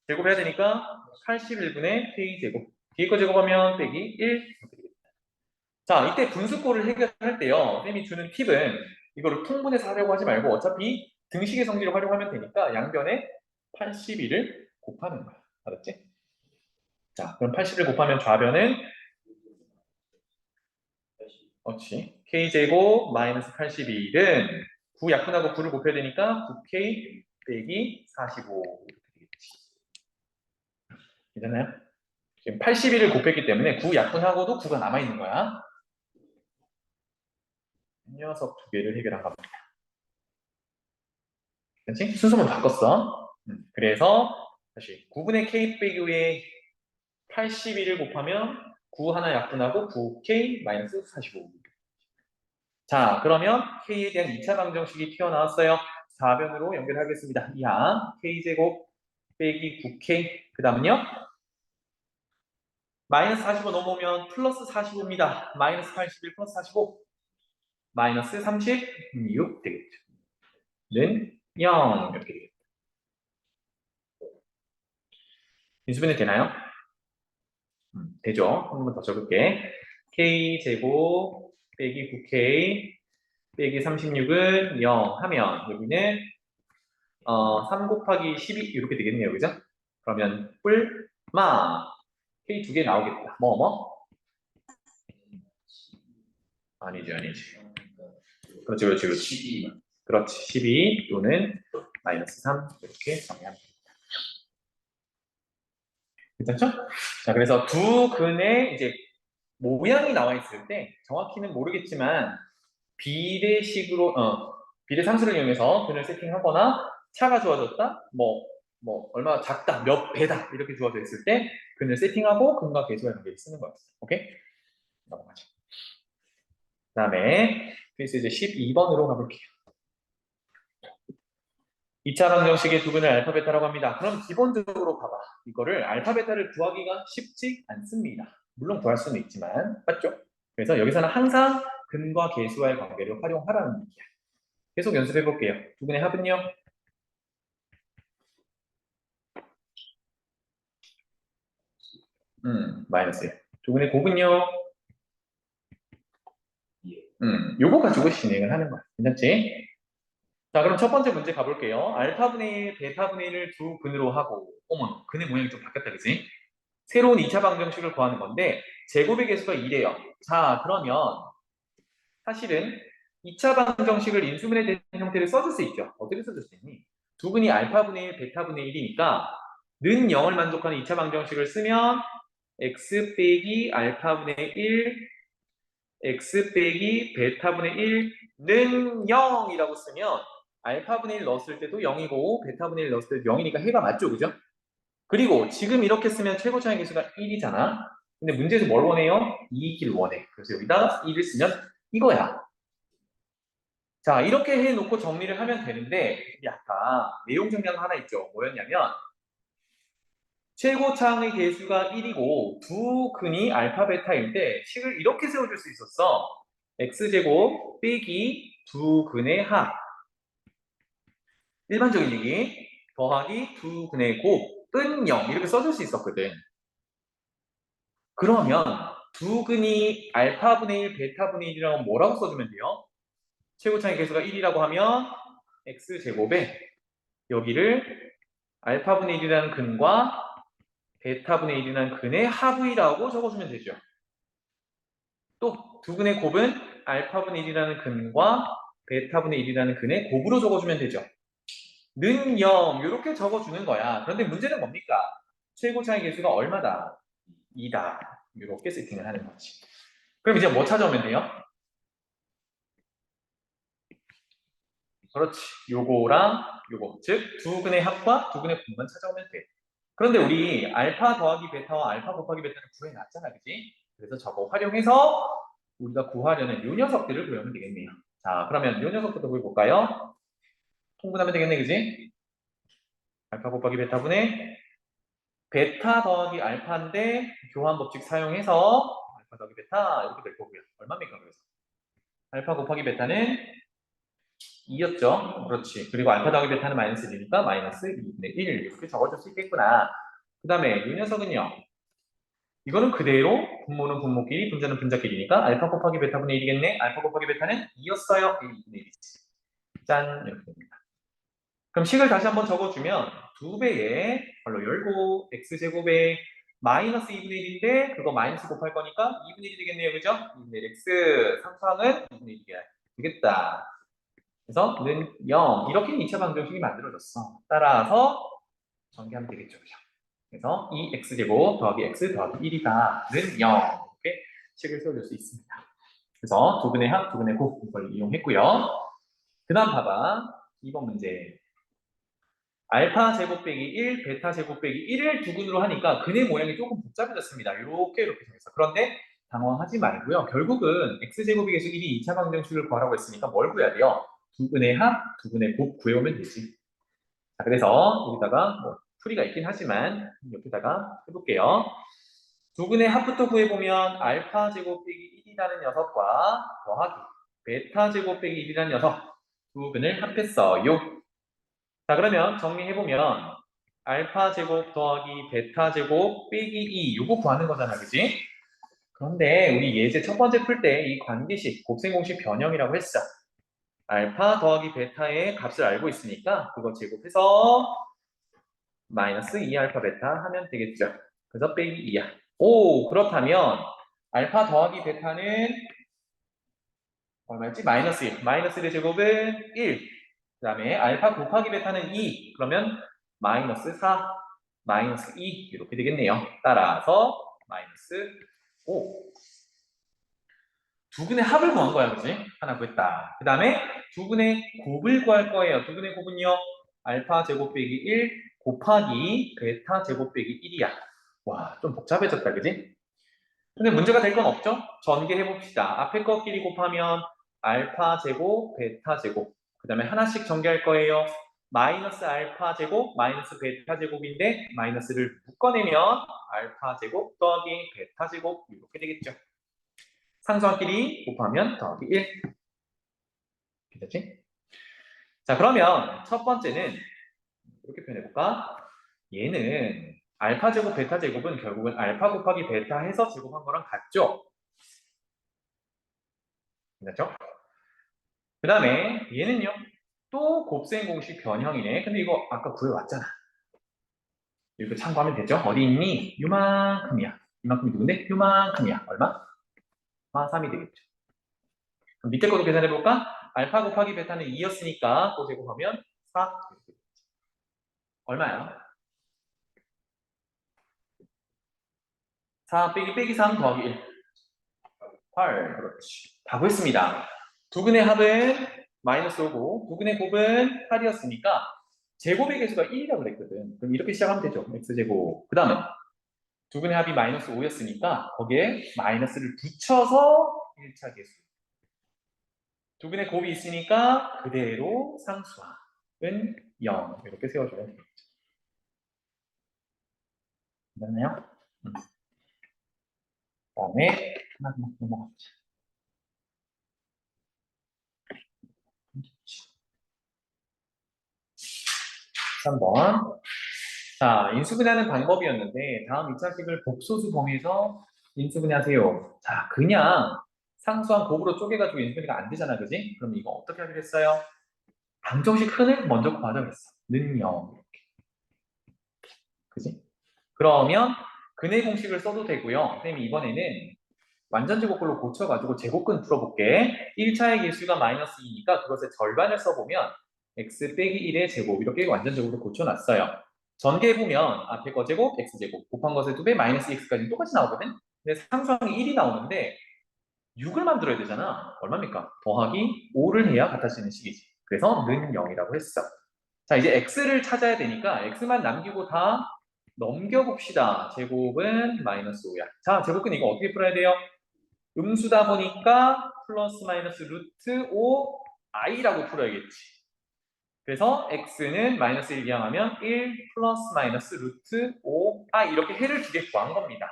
제곱해야 되니까 81분의 K제곱 뒤에 거 제곱하면 빼기 1 이렇게 되겠다. 자, 이때 분수꼴을 해결할 때요. 쌤이 주는 팁은 이거를 통분해서 하려고 하지 말고 어차피 등식의 성질을 활용하면 되니까 양변에 81을 곱하는 거야. 알았지? 자, 그럼 80을 곱하면 좌변은 그렇지. K제곱 마이너스 81은 9 약분하고 9를 곱해야 되니까 9K 빼기 45 이렇게 되겠지. 괜찮나요? 지금 81을 곱했기 때문에 9 약분하고도 9가 남아있는 거야. 이 녀석 두 개를 해결한 겁니다. 그렇지? 순서만 바꿨어. 그래서 다시 9분의 K 빼기 5에 81을 곱하면 9 하나 약분하고 9K 마이너스 45. 자, 그러면 K에 대한 2차 방정식이 튀어나왔어요. 4변으로 연결하겠습니다. 이항 K제곱 빼기 9K 그 다음은요 마이너스 45 넘어오면 플러스 45입니다. 마이너스 81 플러스 45 마이너스 36 되겠죠. 는 0 이렇게 되겠죠. 인수분해 되나요? 되죠. 한 번만 더 적을게. K제곱 빼기 9K 빼기 36은 0 하면 여기는 3 곱하기 12 이렇게 되겠네요. 그죠? 그러면 뿔마 K 두 개 나오겠다. 뭐? 아니지. 그렇지. 그렇지. 12 또는 마이너스 3 이렇게 정리하면 됩니다. 괜찮죠? 자, 그래서 두 근의 이제 모양이 나와 있을 때 정확히는 모르겠지만 비례식으로 비례 상수를 이용해서 근을 세팅하거나 차가 주어졌다 얼마 작다 몇 배다 이렇게 주어져 있을 때 근을 세팅하고 근과 계수의 관계를 쓰는 거였어요. 오케이? 넘어가죠. 그 다음에 그래서 이제 12번으로 가볼게요. 2차 방정식의 두 근을 알파 베타라고 합니다. 그럼 기본적으로 봐봐. 이거를 알파 베타를 구하기가 쉽지 않습니다. 물론 구할 수는 있지만 맞죠? 그래서 여기서는 항상 근과 계수와의 관계를 활용하라는 얘기야. 계속 연습해 볼게요. 두 근의 합은요? 마이너스 1. 두 근의 곱은요? 요거 가지고 진행을 하는 거야. 괜찮지? 자, 그럼 첫 번째 문제 가볼게요. 알파분의 1, 베타분의 1을 두 근으로 하고, 어머, 근의 모양이 좀 바뀌었다, 그지? 새로운 2차 방정식을 구하는 건데, 제곱의 개수가 2래요. 자, 그러면 사실은 2차 방정식을 인수분해 된 형태를 써줄 수 있죠. 어떻게 써줄 수 있니? 두 근이 알파분의 1, 베타분의 1이니까 는 0을 만족하는 2차 방정식을 쓰면 x 빼기 알파분의 1, x 빼기 베타분의 1는 0이라고 쓰면 알파분의 1 넣었을 때도 0이고 베타분의 1 넣었을 때도 0이니까 해가 맞죠, 그죠? 그리고 지금 이렇게 쓰면 최고차의 개수가 1이잖아. 근데 문제에서 뭘 원해요? 2길 원해. 그래서 여기다 1을 쓰면 이거야. 자, 이렇게 해놓고 정리를 하면 되는데 우리 아까 내용 정리한 거 하나 있죠. 뭐였냐면 최고차항의 개수가 1이고 두 근이 알파 베타일 때 식을 이렇게 세워줄 수 있었어. x제곱 빼기 두 근의 합. 일반적인 얘기. 더하기 두 근의 곱은 0 이렇게 써줄 수 있었거든. 그러면 두 근이 알파분의 1, 베타분의 1이라고 뭐라고 써주면 돼요? 최고차의 개수가 1이라고 하면 x제곱에 여기를 알파분의 1이라는 근과 베타분의 1이라는 근의 합이라고 적어주면 되죠. 또 두 근의 곱은 알파분의 1이라는 근과 베타분의 1이라는 근의 곱으로 적어주면 되죠. 는 0 이렇게 적어주는 거야. 그런데 문제는 뭡니까? 최고차의 개수가 얼마다? 2다. 이렇게 세팅을 하는 거지. 그럼 이제 뭐 찾아오면 돼요? 그렇지. 요거랑 요거. 즉, 두 근의 합과 두 근의 곱만 찾아오면 돼. 그런데 우리 알파 더하기 베타와 알파 곱하기 베타는 구해놨잖아, 그지? 그래서 저거 활용해서 우리가 구하려는 요 녀석들을 구하면 되겠네요. 자, 그러면 요 녀석부터 구해볼까요? 통분하면 되겠네, 그지? 알파 곱하기 베타분의 베타 더하기 알파인데 교환 법칙 사용해서 알파 더하기 베타 이렇게 될 거고요. 얼마입니까, 그래서? 알파 곱하기 베타는 2였죠. 그렇지. 그리고 알파 더하기 베타는 마이너스 1이니까 마이너스 2분의 1 이렇게 적어줄 수 있겠구나. 그 다음에 이 녀석은요. 이거는 그대로 분모는 분모끼리 분자는 분자끼리니까 알파 곱하기 베타분의 1이겠네. 알파 곱하기 베타는 2였어요. 2분의 1이지. 짠 이렇게 됩니다. 그럼 식을 다시 한번 적어주면 2배에 걸로 열고 x제곱에 마이너스 2분의 1인데 그거 마이너스 곱할 거니까 2분의 1이 되겠네요. 그죠? 2분의 1 x 상수항은 2분의 1이 되겠다. 그래서 는 0 이렇게 2차 방정식이 만들어졌어. 따라서 전개하면 되겠죠. 그죠? 그래서 2x제곱 더하기 x 더하기 1이다. 는 0 이렇게 식을 세워줄 수 있습니다. 그래서 두 근의 합, 두 근의 곱 이걸 이용했고요. 그 다음 봐봐. 2번 문제. 알파 제곱 빼기 1, 베타 제곱 빼기 1을 두 근으로 하니까 근의 모양이 조금 복잡해졌습니다. 이렇게 생겼어. 그런데 당황하지 말고요. 결국은 x제곱이 계속 1이 2차 방정식을 구하라고 했으니까 뭘 구해야 돼요? 두 근의 합, 두 근의 곱 구해오면 되지. 자, 그래서 여기다가 뭐 풀이가 있긴 하지만 여기다가 해볼게요. 두 근의 합부터 구해보면 알파 제곱 빼기 1이라는 녀석과 더하기 베타 제곱 빼기 1이라는 녀석 두 근을 합했어요. 자, 그러면 정리해보면 알파 제곱 더하기 베타 제곱 빼기 2 요거 구하는 거잖아, 그지? 그런데 우리 예제 첫 번째 풀 때 이 관계식 곱셈공식 변형이라고 했어. 알파 더하기 베타의 값을 알고 있으니까 그거 제곱해서 마이너스 2알파 베타 하면 되겠죠. 그래서 빼기 2야. 오, 그렇다면 알파 더하기 베타는 얼마였지? 마이너스 1. 마이너스 1의 제곱은 1. 그 다음에 알파 곱하기 베타는 2. 그러면 마이너스 4, 마이너스 2 이렇게 되겠네요. 따라서 마이너스 5. 두 근의 합을 구한 거야, 그지? 하나 구했다. 그 다음에 두 근의 곱을 구할 거예요. 두 근의 곱은요. 알파 제곱 빼기 1 곱하기 베타 제곱 빼기 1이야. 와, 좀 복잡해졌다, 그지? 근데 문제가 될 건 없죠? 전개해봅시다. 앞에 거끼리 곱하면 알파 제곱, 베타 제곱. 그 다음에 하나씩 전개할 거예요. 마이너스 알파 제곱, 마이너스 베타 제곱인데 마이너스를 묶어내면 알파 제곱 더하기 베타 제곱 이렇게 되겠죠. 상수항끼리 곱하면 더하기 1. 이렇게 되지? 자, 그러면 첫 번째는 이렇게 표현해볼까? 얘는 알파 제곱, 베타 제곱은 결국은 알파 곱하기 베타 해서 제곱한 거랑 같죠? 맞죠? 그 다음에 얘는요. 또 곱셈 공식 변형이네. 근데 이거 아까 구해왔잖아. 이렇게 참고하면 되죠? 어디 있니? 요만큼이야. 이만큼이 누군데? 요만큼이야. 얼마? 3이 되겠죠. 그럼 밑에 것도 계산해볼까? 알파 곱하기 베타는 2였으니까 또 제곱하면 4. 얼마야? 4 빼기 빼기 3 더하기 1. 8. 그렇지. 다 구했습니다. 두근의 합은 마이너스 5고 두근의 곱은 8이었으니까 제곱의 개수가 1이라고 그랬거든. 그럼 이렇게 시작하면 되죠. x제곱. 그 다음에 두근의 합이 마이너스 5였으니까 거기에 마이너스를 붙여서 1차 개수. 두근의 곱이 있으니까 그대로 상수합은 0. 이렇게 세워주면 되겠죠. 됐나요? 그 다음에 하나만 넘어가자. 3번. 자, 인수분해하는 방법이었는데 다음 2차식을 복소수 범위에서 인수분해하세요. 자, 그냥 상수한 곱으로 쪼개가지고 인수분해가 안 되잖아, 그지? 그럼 이거 어떻게 하기로 했어요? 방정식 흔을 먼저 구하자고 했어. 는 0. 그지? 그러면 근의 공식을 써도 되고요. 선생님이 이번에는 완전 제곱글로 고쳐가지고 제곱근 풀어볼게. 1차의 개수가 마이너스 2니까 그것의 절반을 써보면 x 빼기 1의 제곱 이렇게 완전적으로 고쳐놨어요. 전개해보면 앞에 거 제곱, x제곱 곱한 것의 2배 마이너스 x까지 똑같이 나오거든? 근데 상수항이 1이 나오는데 6을 만들어야 되잖아. 얼마입니까? 더하기 5를 해야 같아지는 식이지. 그래서 는 0이라고 했어. 자, 이제 x를 찾아야 되니까 x만 남기고 다 넘겨봅시다. 제곱은 마이너스 5야. 자, 제곱근 이거 어떻게 풀어야 돼요? 음수다 보니까 플러스 마이너스 루트 5 i라고 풀어야겠지. 그래서 x는 마이너스 1 기항하면 1 플러스 마이너스 루트 5 i 이렇게 해를 두 개 구한 겁니다.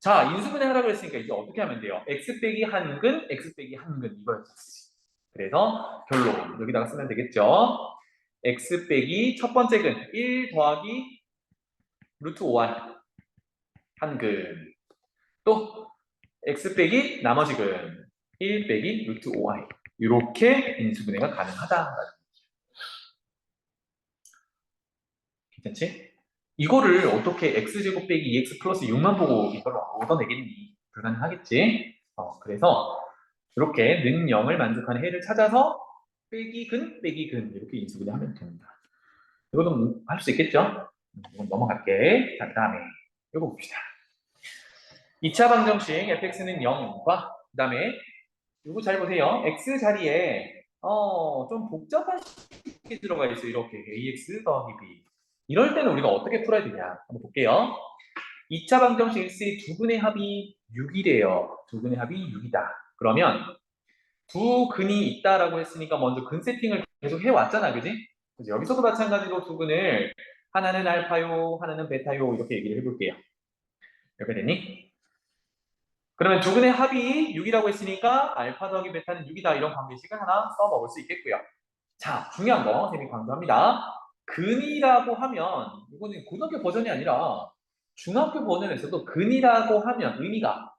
자, 인수분해 하라고 했으니까 이제 어떻게 하면 돼요? x 빼기 한근, x 빼기 한근 이거였지. 그래서 결론 여기다가 쓰면 되겠죠. x 빼기 첫 번째 근 1 더하기 루트 5i 한근 또 x 빼기 나머지 근 1 빼기 루트 5i 이렇게 인수분해가 가능하다. 괜찮지? 이거를 어떻게 x제곱 빼기 2x 플러스 6만 보고 이걸 얻어내겠니? 불가능하겠지? 그래서 이렇게 는 0을 만족하는 해를 찾아서 빼기 근 빼기 근 이렇게 인수분해 하면 됩니다. 이거도 할 수 있겠죠? 이건 넘어갈게. 자, 그 다음에 이거 봅시다. 2차 방정식 fx는 0과 그 다음에 이거 잘 보세요. x 자리에 좀 복잡한 식이 들어가 있어요. 이렇게 ax 더하기 b. 이럴 때는 우리가 어떻게 풀어야 되냐 한번 볼게요. 2차 방정식 x의 두 근의 합이 6이래요. 두 근의 합이 6이다. 그러면 두 근이 있다라고 했으니까 먼저 근 세팅을 계속 해왔잖아, 그지? 그래서 여기서도 마찬가지로 두 근을 하나는 알파요, 하나는 베타요 이렇게 얘기를 해볼게요. 이렇게 되니? 그러면 두 근의 합이 6이라고 했으니까 알파 더하기 베타는 6이다 이런 관계식을 하나 써먹을 수 있겠고요. 자, 중요한 거 선생님이 강조합니다. 근이라고 하면 이거는 고등학교 버전이 아니라 중학교 버전에서도 근이라고 하면 의미가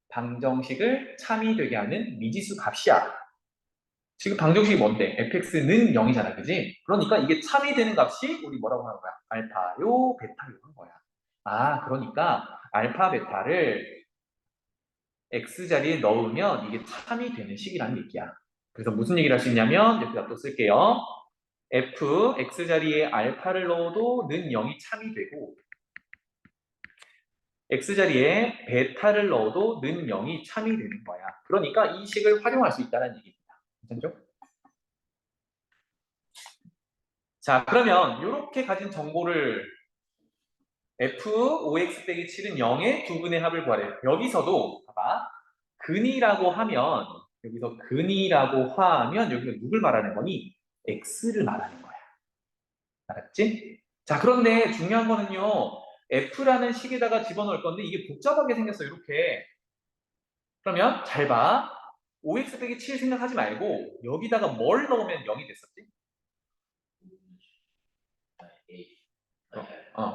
방정식을 참이되게 하는 미지수 값이야. 지금 방정식이 뭔데? fx는 0이잖아, 그지? 그러니까 이게 참이되는 값이 우리 뭐라고 하는 거야? 알파요, 베타요 하는 거야. 아, 그러니까 알파, 베타를 x 자리에 넣으면 이게 참이 되는 식이라는 얘기야. 그래서 무슨 얘기를 할 수 있냐면 여기다 또 쓸게요. f, x 자리에 알파를 넣어도 는 0이 참이 되고 x 자리에 베타를 넣어도 는 0이 참이 되는 거야. 그러니까 이 식을 활용할 수 있다는 얘기입니다. 괜찮죠? 자, 그러면 이렇게 가진 정보를 f, 5x 빼기 7은 0의 두 근의 합을 구하래. 여기서도 봐봐. 근이라고 하면 여기서 근이라고 하면 여기서 누굴 말하는 거니? x를 말하는 거야. 알았지? 자, 그런데 중요한 거는요. f라는 식에다가 집어넣을 건데 이게 복잡하게 생겼어. 이렇게. 그러면 잘 봐. 5x 빼기 7 생각하지 말고 여기다가 뭘 넣으면 0이 됐었지?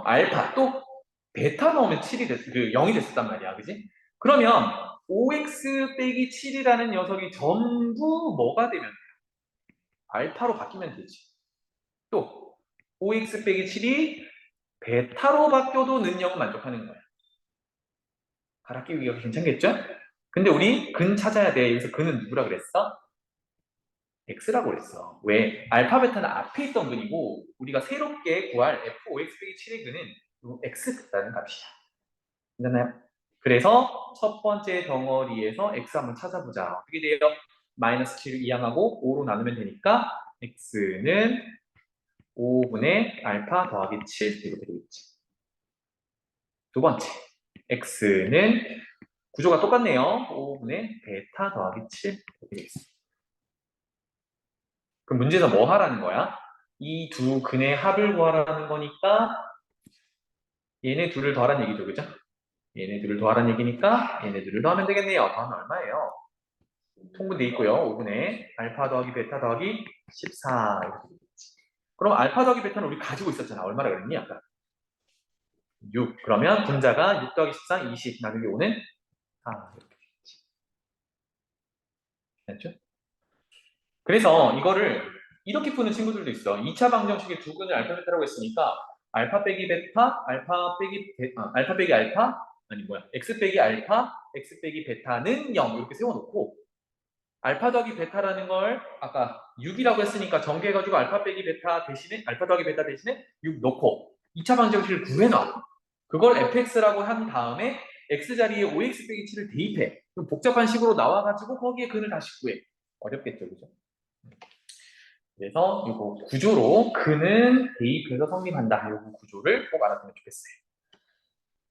알파 또 베타 넣으면 7이 그 0이 됐었단 말이야. 그지? 그러면 5x 빼기 7이라는 녀석이 전부 뭐가 되면 돼? 알파로 바뀌면 되지. 또 5x 빼기 7이 베타로 바뀌어도 는 0은 만족하는 거야. 갈아 끼우기가 괜찮겠죠? 근데 우리 근 찾아야 돼. 여기서 근은 누구라 그랬어? x라고 그랬어. 왜? 알파, 베타는 앞에 있던 근이고 우리가 새롭게 구할 f5x 빼기 7의 근은 x라는 값이야. 괜찮나요? 그래서 첫 번째 덩어리에서 x 한번 찾아보자. 어떻게 돼요? 마이너스 7을 이항하고 5로 나누면 되니까 x는 5분의 알파 더하기 7 이렇게 되겠지. 두 번째, x는 구조가 똑같네요. 5분의 베타 더하기 7 이렇게 되겠습니다. 그럼 문제에서 뭐 하라는 거야? 이 두 근의 합을 구하라는 거니까 얘네 둘을 더하라는 얘기죠, 그죠? 얘네 둘을 더하라는 얘기니까 얘네 둘을 더하면 되겠네요. 더하면 얼마예요? 통분돼 있고요. 5분의 알파 더하기 베타 더하기 14 이렇게 되겠지. 그럼 알파 더하기 베타는 우리 가지고 있었잖아. 얼마나 그랬니? 아까 6. 그러면 분자가 6 더하기 14, 20 나누기 5는 4 이렇게 되겠지. 됐죠? 그래서 이거를 이렇게 푸는 친구들도 있어. 2차 방정식의 두 근을 알파 베타라고 했으니까 알파 빼기 베타, 알파 빼기 알파, 아니 뭐야, x 빼기 알파, x 빼기 베타는 0 이렇게 세워놓고 알파 더하기 베타라는 걸 아까 6이라고 했으니까 전개해가지고 알파 빼기 베타 대신에 알파 더하기 베타 대신에 6 넣고 2차 방정식을 구해놔. 그걸 fx라고 한 다음에 x 자리에 5x 빼기 7을 대입해. 그럼 복잡한 식으로 나와가지고 거기에 근을 다시 구해. 어렵겠죠, 그죠? 그래서 이거 구조로 근은 대입해서 성립한다. 이 구조를 꼭 알았으면 좋겠어요.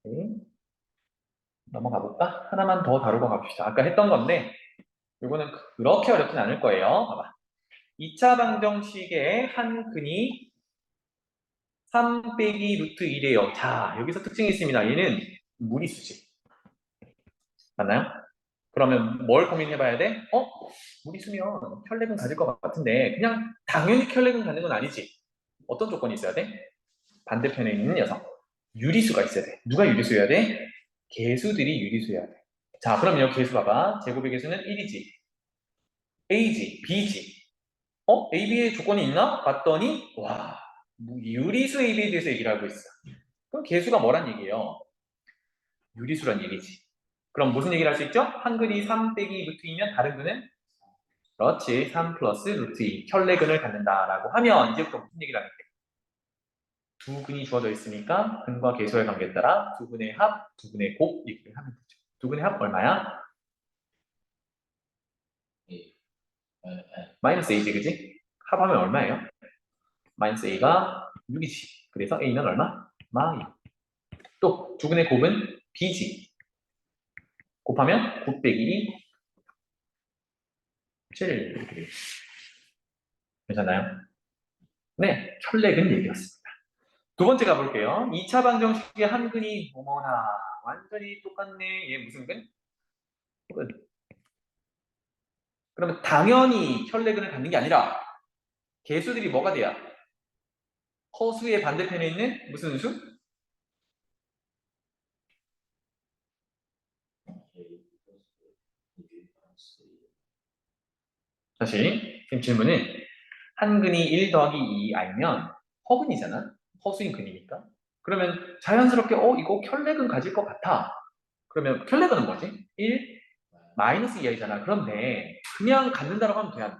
네. 넘어가 볼까? 하나만 더 다루고 갑시다. 아까 했던 건데 이거는 그렇게 어렵진 않을 거예요. 봐봐. 2차 방정식의 한 근이 3 빼기 루트 1이에요. 자, 여기서 특징이 있습니다. 얘는 무리수지. 맞나요? 그러면 뭘 고민해봐야 돼? 무리수면 혈렉은 가질 것 같은데 그냥 당연히 혈렉은 갖는 건 아니지. 어떤 조건이 있어야 돼? 반대편에 있는 녀석. 유리수가 있어야 돼. 누가 유리수여야 돼? 개수들이 유리수여야 돼. 자, 그럼 여기 개수 봐봐. 제곱의 개수는 1이지. A지, B지. A, B의 조건이 있나? 봤더니 와, 유리수 A, B에 대해서 얘기를 하고 있어. 그럼 개수가 뭐란 얘기예요? 유리수란 얘기지. 그럼 무슨 얘기를 할 수 있죠? 한 근이 3 빼기 루트 2면 다른 근은 그렇지, 3 플러스 루트 2 혈내근을 갖는다라고 하면 이제부터 무슨 얘기를 하겠대? 두 근이 주어져 있으니까 근과 개수의 관계에 따라 두 근의 합, 두 근의 곱 얘기를 하면 되죠. 두 근의 합 얼마야? 마이너스 A지, 그지? 합하면 얼마예요? 마이너스 A가 6이지. 그래서 A는 얼마? 마이. 또 두 근의 곱은 B지. 곱하면 9 빼기 7 이렇게 되겠습니다. 괜찮나요? 네, 혈렉은 얘기였습니다. 두 번째 가볼게요. 2차 방정식의 한 근이 어머나 완전히 똑같네. 얘 무슨 근? 근. 그러면 당연히 혈렉근을 갖는 게 아니라 개수들이 뭐가 돼야? 허수의 반대편에 있는 무슨 수? 다시 지금 질문은 한 근이 1 더하기 2 아니면 허근이잖아. 허수인 근이니까. 그러면 자연스럽게 이거 혈렉은 가질 것 같아. 그러면 혈렉은 뭐지? 1 마이너스 2i잖아. 그런데 그냥 갖는다라고 하면 돼.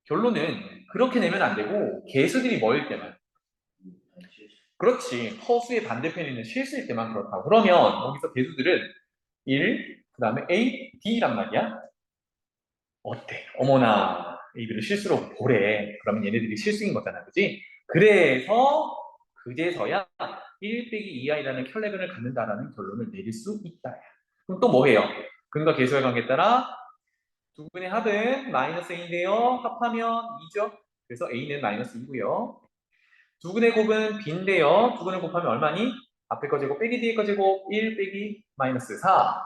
결론은 그렇게 내면 안 되고 개수들이 뭐일 때만. 그렇지. 허수의 반대편에 있는 실수일 때만 그렇다고. 그러면 여기서 개수들은 1, 그 다음에 A, D란 말이야. 어때? 어머나, A들을 실수로 보래. 그러면 얘네들이 실수인 거잖아. 그지? 그래서 그제서야 1 빼기 2i라는 혈내근을 갖는다라는 결론을 내릴 수 있다. 그럼 또 뭐해요? 근과 개수의 관계에 따라 두 분의 합은 마이너스 A인데요. 합하면 2죠. 그래서 A는 마이너스 2고요. 두 근의 곱은 B인데요. 두 근을 곱하면 얼마니? 앞에 거 제곱 빼기 뒤에 거 제곱 1 빼기 마이너스 4.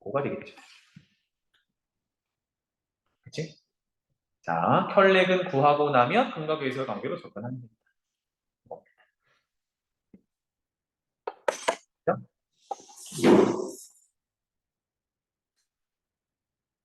5가 되겠죠. 그치? 자, 혈렉은 구하고 나면 근과 계수의 관계로 접근합니다.